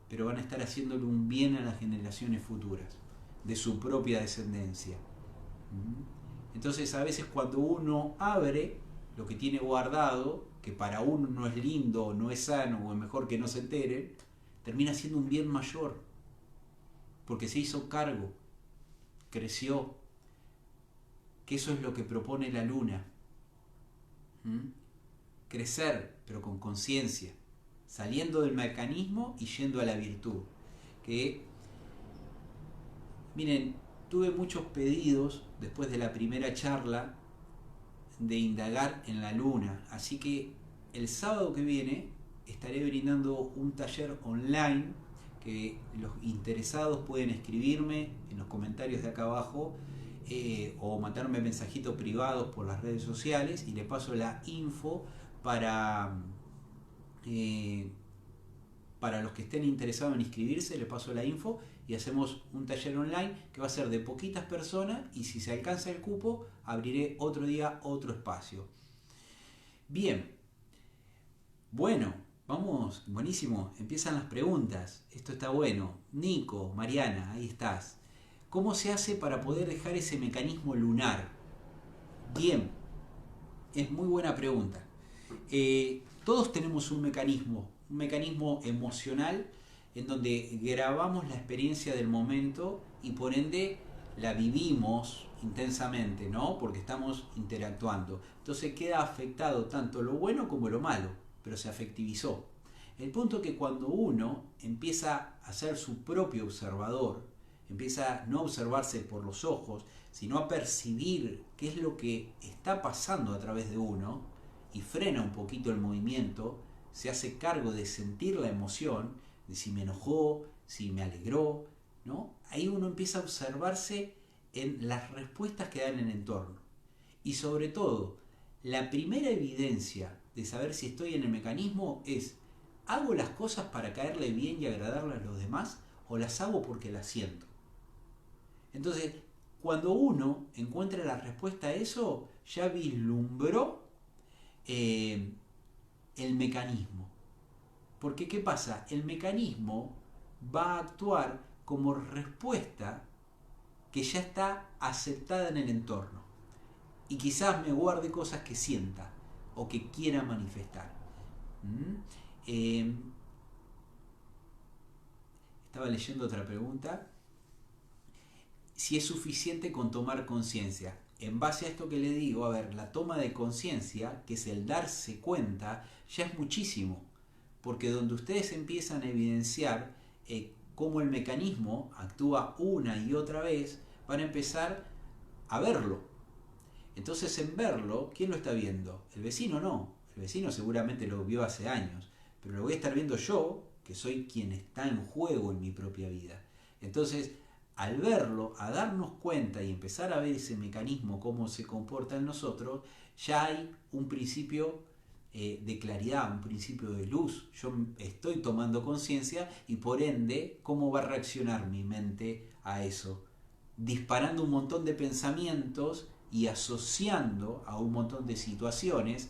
Speaker 1: pero van a estar haciéndole un bien a las generaciones futuras, de su propia descendencia. Entonces a veces cuando uno abre lo que tiene guardado, que para uno no es lindo, no es sano, o es mejor que no se enteren, termina siendo un bien mayor, porque se hizo cargo, creció, que eso es lo que propone la luna. Crecer, pero con conciencia, saliendo del mecanismo y yendo a la virtud. Que, miren, tuve muchos pedidos después de la primera charla de indagar en la luna, así que el sábado que viene estaré brindando un taller online que los interesados pueden escribirme en los comentarios de acá abajo o mandarme mensajitos privados por las redes sociales y les paso la info para los que estén interesados en inscribirse. Les paso la info y hacemos un taller online que va a ser de poquitas personas y si se alcanza el cupo abriré otro día otro espacio. Bien, bueno, vamos, buenísimo, empiezan las preguntas, esto está bueno. Nico, Mariana, ahí estás. ¿Cómo se hace para poder dejar ese mecanismo lunar? Bien, es muy buena pregunta. Todos tenemos un mecanismo emocional en donde grabamos la experiencia del momento y por ende la vivimos intensamente, ¿no? Porque estamos interactuando. Entonces queda afectado tanto lo bueno como lo malo, pero se afectivizó. El punto es que cuando uno empieza a ser su propio observador, empieza a no observarse por los ojos, sino a percibir qué es lo que está pasando a través de uno y frena un poquito el movimiento, se hace cargo de sentir la emoción, de si me enojó, si me alegró, ¿no? Ahí uno empieza a observarse en las respuestas que dan en el entorno. Y sobre todo, la primera evidencia de saber si estoy en el mecanismo es, ¿hago las cosas para caerle bien y agradarle a los demás o las hago porque las siento? Entonces, cuando uno encuentra la respuesta a eso, ya vislumbró el mecanismo. Porque ¿qué pasa? El mecanismo va a actuar como respuesta que ya está aceptada en el entorno. Y quizás me guarde cosas que sienta o que quiera manifestar. Estaba leyendo otra pregunta. Si es suficiente con tomar conciencia. En base a esto que le digo, a ver, la toma de conciencia, que es el darse cuenta, ya es muchísimo. Porque donde ustedes empiezan a evidenciar cómo el mecanismo actúa una y otra vez, van a empezar a verlo. Entonces en verlo, ¿quién lo está viendo? El vecino no. El vecino seguramente lo vio hace años. Pero lo voy a estar viendo yo, que soy quien está en juego en mi propia vida. Entonces, al verlo, a darnos cuenta y empezar a ver ese mecanismo, cómo se comporta en nosotros, ya hay un principio de claridad, un principio de luz. Yo estoy tomando conciencia y por ende, ¿cómo va a reaccionar mi mente a eso? Disparando un montón de pensamientos y asociando a un montón de situaciones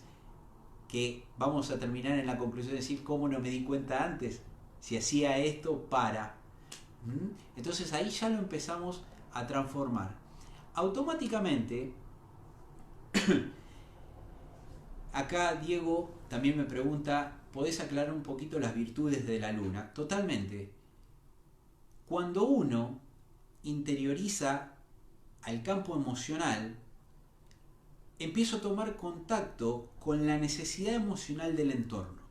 Speaker 1: que vamos a terminar en la conclusión de decir cómo no me di cuenta antes, si hacía esto para. Entonces ahí ya lo empezamos a transformar. Automáticamente, acá Diego también me pregunta, ¿podés aclarar un poquito las virtudes de la luna? Totalmente. Cuando uno interioriza al campo emocional, empiezo a tomar contacto con la necesidad emocional del entorno.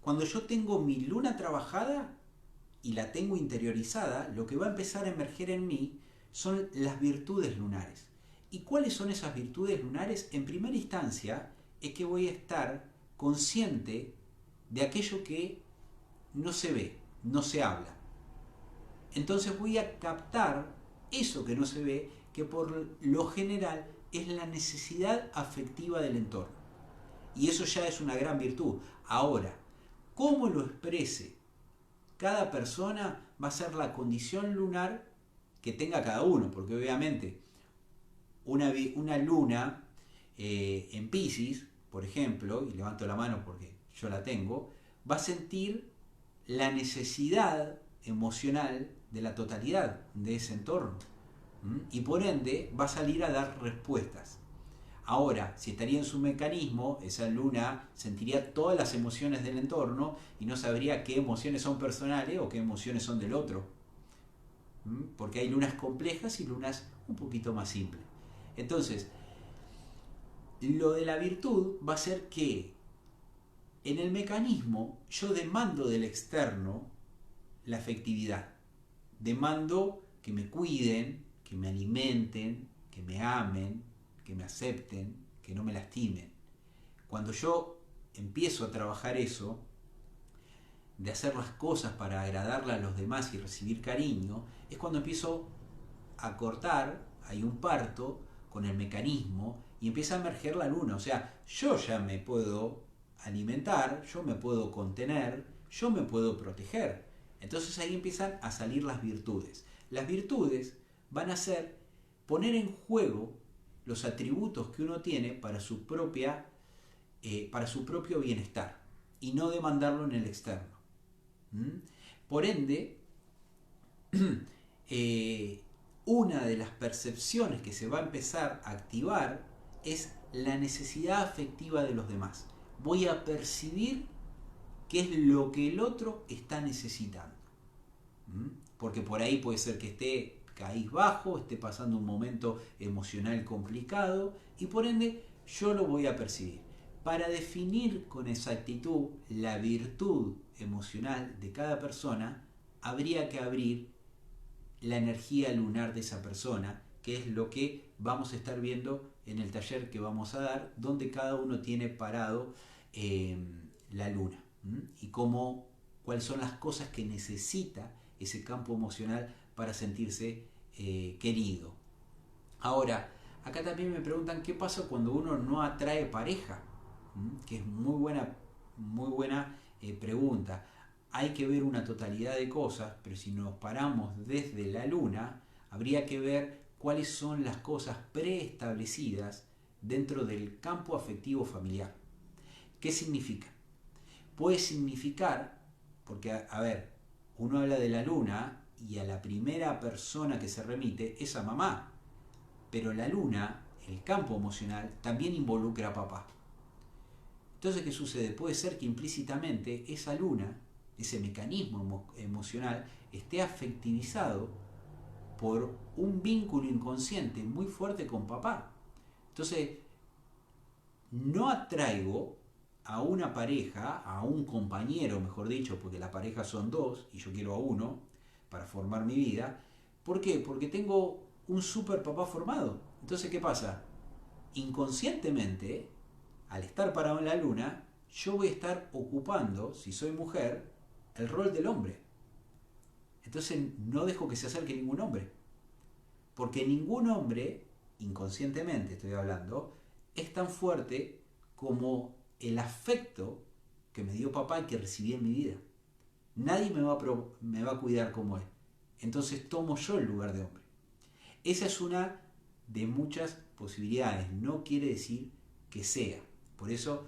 Speaker 1: Cuando yo tengo mi luna trabajada y la tengo interiorizada, lo que va a empezar a emerger en mí son las virtudes lunares. ¿Y cuáles son esas virtudes lunares? En primera instancia, es que voy a estar consciente de aquello que no se ve, no se habla. Entonces voy a captar eso que no se ve, que por lo general es la necesidad afectiva del entorno. Y eso ya es una gran virtud. Ahora, cómo lo exprese cada persona va a ser la condición lunar que tenga cada uno, porque obviamente una luna en Piscis, por ejemplo, y levanto la mano porque yo la tengo, va a sentir la necesidad emocional de la totalidad de ese entorno. Y por ende va a salir a dar respuestas. Ahora, si estaría en su mecanismo, esa luna sentiría todas las emociones del entorno y no sabría qué emociones son personales o qué emociones son del otro. Porque hay lunas complejas y lunas un poquito más simples. Entonces, lo de la virtud va a ser que en el mecanismo yo demando del externo la afectividad. Demando que me cuiden, que me alimenten, que me amen, que me acepten, que no me lastimen. Cuando yo empiezo a trabajar eso, de hacer las cosas para agradarle a los demás y recibir cariño, es cuando empiezo a cortar, hay un parto con el mecanismo y empieza a emerger la luna. O sea, yo ya me puedo alimentar, yo me puedo contener, yo me puedo proteger. Entonces ahí empiezan a salir las virtudes. Las virtudes van a ser poner en juego los atributos que uno tiene para su propio bienestar y no demandarlo en el externo. Por ende, una de las percepciones que se va a empezar a activar es la necesidad afectiva de los demás. Voy a percibir qué es lo que el otro está necesitando. Porque por ahí puede ser que esté cabizbajo, esté pasando un momento emocional complicado y por ende yo lo voy a percibir. Para definir con exactitud la virtud emocional de cada persona, habría que abrir la energía lunar de esa persona, que es lo que vamos a estar viendo en el taller que vamos a dar, donde cada uno tiene parado la luna y cuáles son las cosas que necesita ese campo emocional para sentirse querido. Ahora, acá también me preguntan qué pasa cuando uno no atrae pareja, que es muy buena pregunta. Hay que ver una totalidad de cosas, pero si nos paramos desde la luna, habría que ver cuáles son las cosas preestablecidas dentro del campo afectivo familiar. ¿Qué significa? Puede significar, porque a ver, uno habla de la luna y a la primera persona que se remite es a mamá, pero la luna, el campo emocional, también involucra a papá. Entonces, ¿qué sucede? Puede ser que implícitamente esa luna, ese mecanismo emocional, esté afectivizado por un vínculo inconsciente muy fuerte con papá. Entonces, no atraigo a una pareja, a un compañero, mejor dicho, porque la pareja son dos y yo quiero a uno para formar mi vida. ¿Por qué? Porque tengo un super papá formado. Entonces, ¿qué pasa? Inconscientemente, al estar parado en la luna, yo voy a estar ocupando, si soy mujer, el rol del hombre. Entonces no dejo que se acerque ningún hombre. Porque ningún hombre, inconscientemente estoy hablando, es tan fuerte como el afecto que me dio papá y que recibí en mi vida. Nadie me va a cuidar como él. Entonces tomo yo el lugar de hombre. Esa es una de muchas posibilidades, no quiere decir que sea. Por eso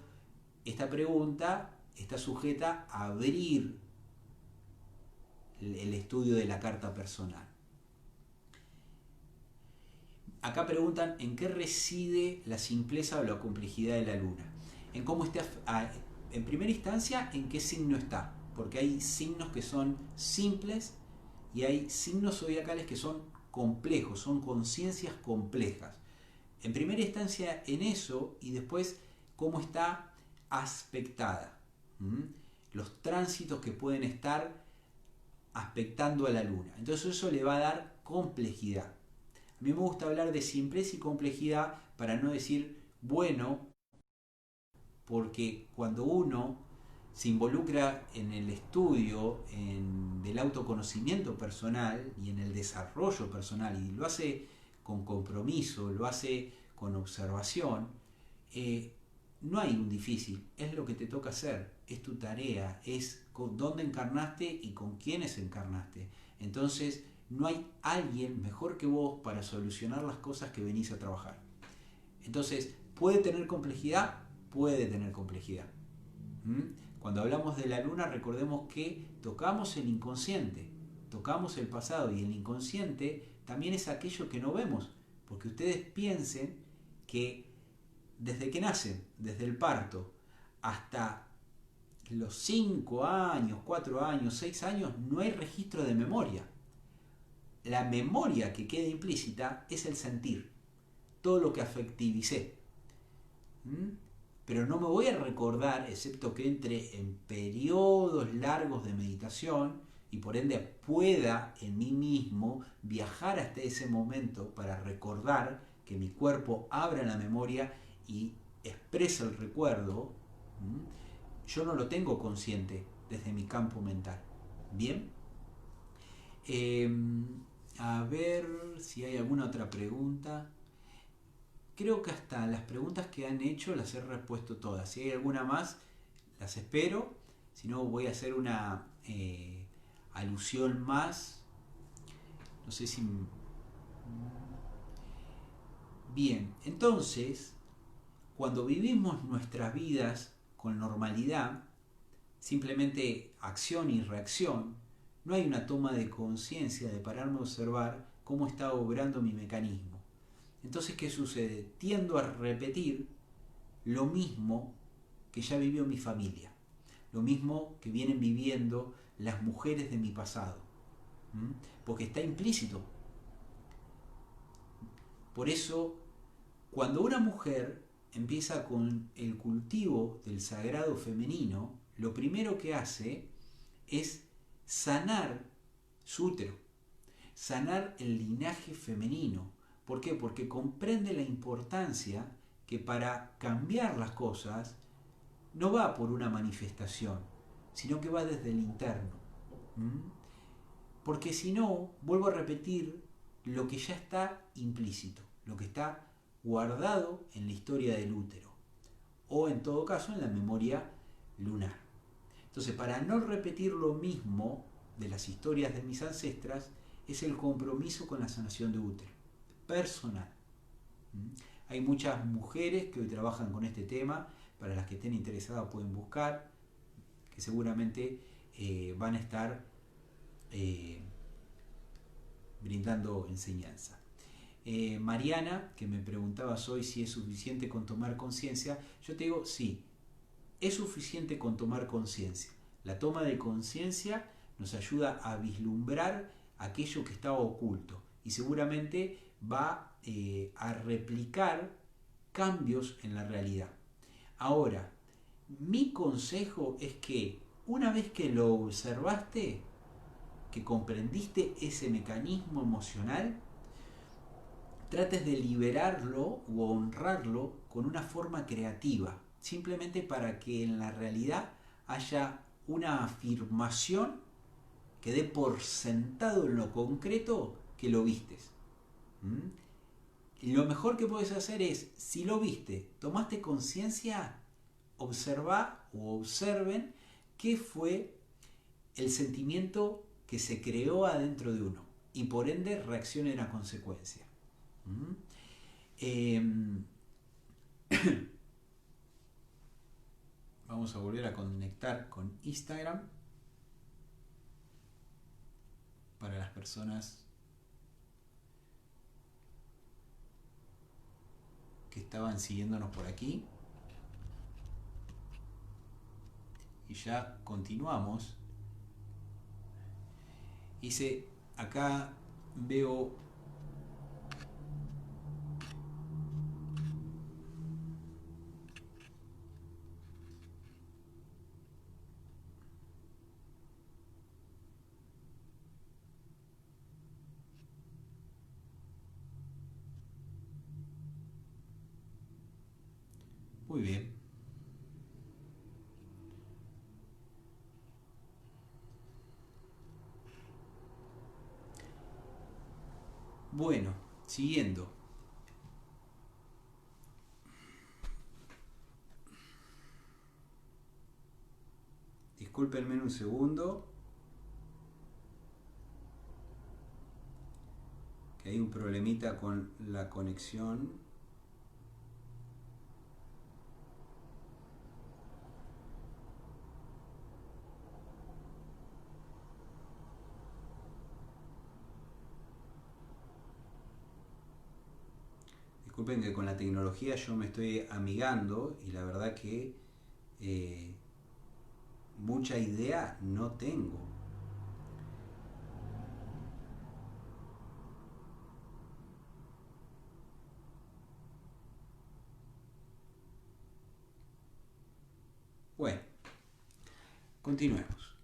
Speaker 1: esta pregunta está sujeta a abrir el estudio de la carta personal. Acá preguntan en qué reside la simpleza o la complejidad de la luna. En cómo está, en primera instancia, en qué signo está, porque hay signos que son simples y hay signos zodiacales que son complejos, son conciencias complejas. En primera instancia en eso, y después cómo está aspectada. Los tránsitos que pueden estar aspectando a la luna. Entonces eso le va a dar complejidad. A mí me gusta hablar de simpleza y complejidad para no decir bueno, porque cuando uno se involucra en el estudio del autoconocimiento personal y en el desarrollo personal, y lo hace con compromiso, lo hace con observación, no hay un difícil, es lo que te toca hacer, es tu tarea, es con dónde encarnaste y con quiénes encarnaste. Entonces no hay alguien mejor que vos para solucionar las cosas que venís a trabajar. Entonces, ¿puede tener complejidad? Puede tener complejidad. Cuando hablamos de la luna, recordemos que tocamos el inconsciente, tocamos el pasado, y el inconsciente también es aquello que no vemos, porque ustedes piensen que desde que nacen, desde el parto, hasta los 5 años, 4 años, 6 años, no hay registro de memoria. La memoria que queda implícita es el sentir, todo lo que afectivicé. Pero no me voy a recordar, excepto que entre en periodos largos de meditación y por ende pueda en mí mismo viajar hasta ese momento para recordar, que mi cuerpo abra la memoria y expresa el recuerdo. Yo no lo tengo consciente desde mi campo mental. Bien. A ver si hay alguna otra pregunta. Creo que hasta las preguntas que han hecho las he respuesto todas. Si hay alguna más, las espero. Si no, voy a hacer una alusión más. No sé si... Bien, entonces, cuando vivimos nuestras vidas con normalidad, simplemente acción y reacción, no hay una toma de conciencia de pararme a observar cómo está obrando mi mecanismo. Entonces, ¿qué sucede? Tiendo a repetir lo mismo que ya vivió mi familia, lo mismo que vienen viviendo las mujeres de mi pasado, porque está implícito. Por eso, cuando una mujer empieza con el cultivo del sagrado femenino, lo primero que hace es sanar su útero, sanar el linaje femenino. ¿Por qué? Porque comprende la importancia que para cambiar las cosas no va por una manifestación, sino que va desde el interno. Porque si no, vuelvo a repetir lo que ya está implícito, lo que está guardado en la historia del útero, o en todo caso en la memoria lunar. Entonces, para no repetir lo mismo de las historias de mis ancestras, es el compromiso con la sanación de útero, personal. Hay muchas mujeres que hoy trabajan con este tema, para las que estén interesadas pueden buscar, que seguramente van a estar brindando enseñanza. Mariana, que me preguntabas hoy si es suficiente con tomar conciencia, yo te digo sí, es suficiente con tomar conciencia. La toma de conciencia nos ayuda a vislumbrar aquello que estaba oculto y seguramente va a replicar cambios en la realidad. Ahora, mi consejo es que una vez que lo observaste, que comprendiste ese mecanismo emocional, trates de liberarlo o honrarlo con una forma creativa, simplemente para que en la realidad haya una afirmación que dé por sentado en lo concreto que lo vistes. Y lo mejor que puedes hacer es, si lo viste, tomaste conciencia, observa o observen qué fue el sentimiento que se creó adentro de uno y por ende reaccionen a consecuencia. Em, Vamos a volver a conectar con Instagram para las personas que estaban siguiéndonos por aquí. Y ya continuamos. Hice acá, veo muy bien. Bueno, siguiendo. Discúlpenme un segundo, que hay un problemita con la conexión. Disculpen que con la tecnología yo me estoy amigando y la verdad que eh, mucha idea no tengo. Bueno, continuemos.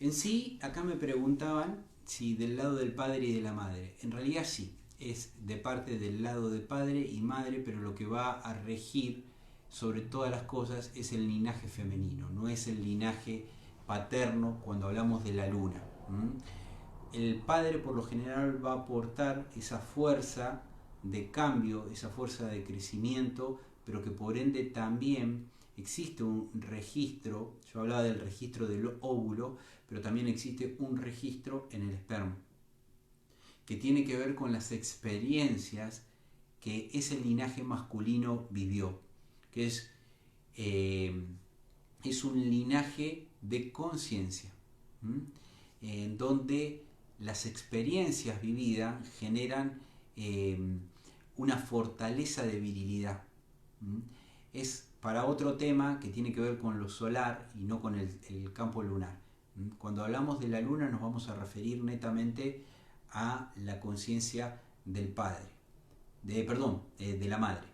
Speaker 1: En sí, acá me preguntaban si del lado del padre y de la madre. En realidad sí, es de parte del lado de padre y madre, pero lo que va a regir sobre todas las cosas es el linaje femenino, no es el linaje paterno cuando hablamos de la luna. El padre por lo general va a aportar esa fuerza de cambio, esa fuerza de crecimiento, pero que por ende también existe un registro. Yo hablaba del registro del óvulo, pero también existe un registro en el esperma, que tiene que ver con las experiencias que ese linaje masculino vivió, que es un linaje de conciencia, en donde las experiencias vividas generan eh, una fortaleza de virilidad. Es para otro tema que tiene que ver con lo solar y no con el campo lunar. Cuando hablamos de la luna nos vamos a referir netamente a la conciencia del padre, de la madre.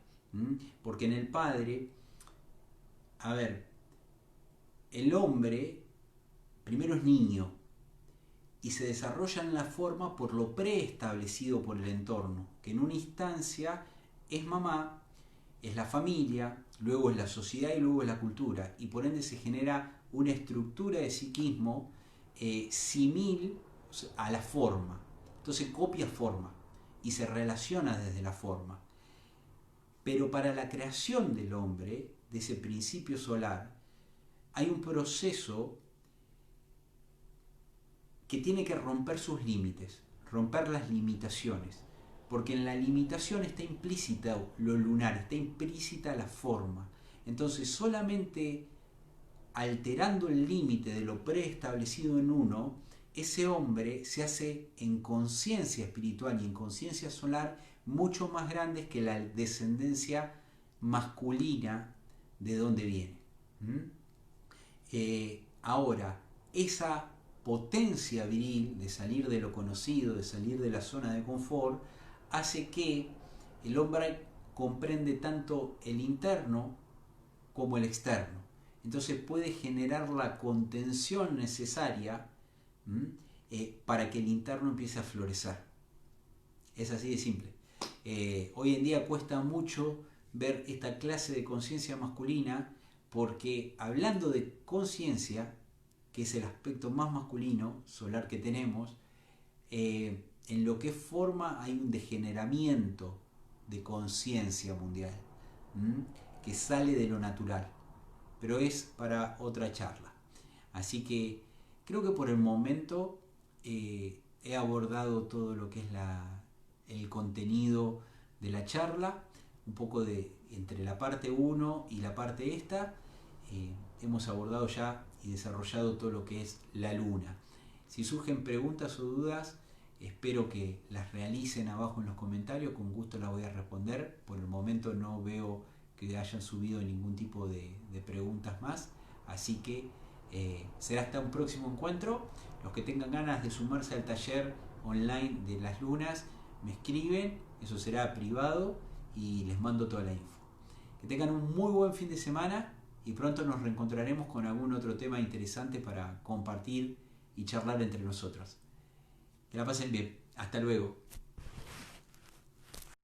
Speaker 1: Porque en el padre, a ver, el hombre primero es niño y se desarrolla en la forma por lo preestablecido por el entorno, que en una instancia es mamá, es la familia, luego es la sociedad y luego es la cultura, y por ende se genera una estructura de psiquismo simil a la forma. Entonces copia forma y se relaciona desde la forma. Pero para la creación del hombre, de ese principio solar, hay un proceso que tiene que romper sus límites, romper las limitaciones, porque en la limitación está implícita lo lunar, está implícita la forma. Entonces solamente alterando el límite de lo preestablecido en uno, ese hombre se hace en conciencia espiritual y en conciencia solar mucho más grandes que la descendencia masculina de donde viene. Ahora, esa potencia viril de salir de lo conocido, de salir de la zona de confort, hace que el hombre comprende tanto el interno como el externo. Entonces puede generar la contención necesaria para que el interno empiece a florecer. Es así de simple. Hoy en día cuesta mucho ver esta clase de conciencia masculina porque hablando de conciencia, que es el aspecto más masculino, solar que tenemos, en lo que es forma hay un degeneramiento de conciencia mundial, que sale de lo natural, pero es para otra charla. Así que creo que por el momento he abordado todo lo que es el contenido de la charla, un poco de entre la parte 1 y la parte esta. Hemos abordado ya y desarrollado todo lo que es la luna. Si surgen preguntas o dudas, espero que las realicen abajo en los comentarios, con gusto las voy a responder. Por el momento no veo que hayan subido ningún tipo de preguntas más, así que será hasta un próximo encuentro. Los que tengan ganas de sumarse al taller online de las lunas, me escriben, eso será privado y les mando toda la info. Que tengan un muy buen fin de semana y pronto nos reencontraremos con algún otro tema interesante para compartir y charlar entre nosotros. Que la pasen bien. Hasta luego.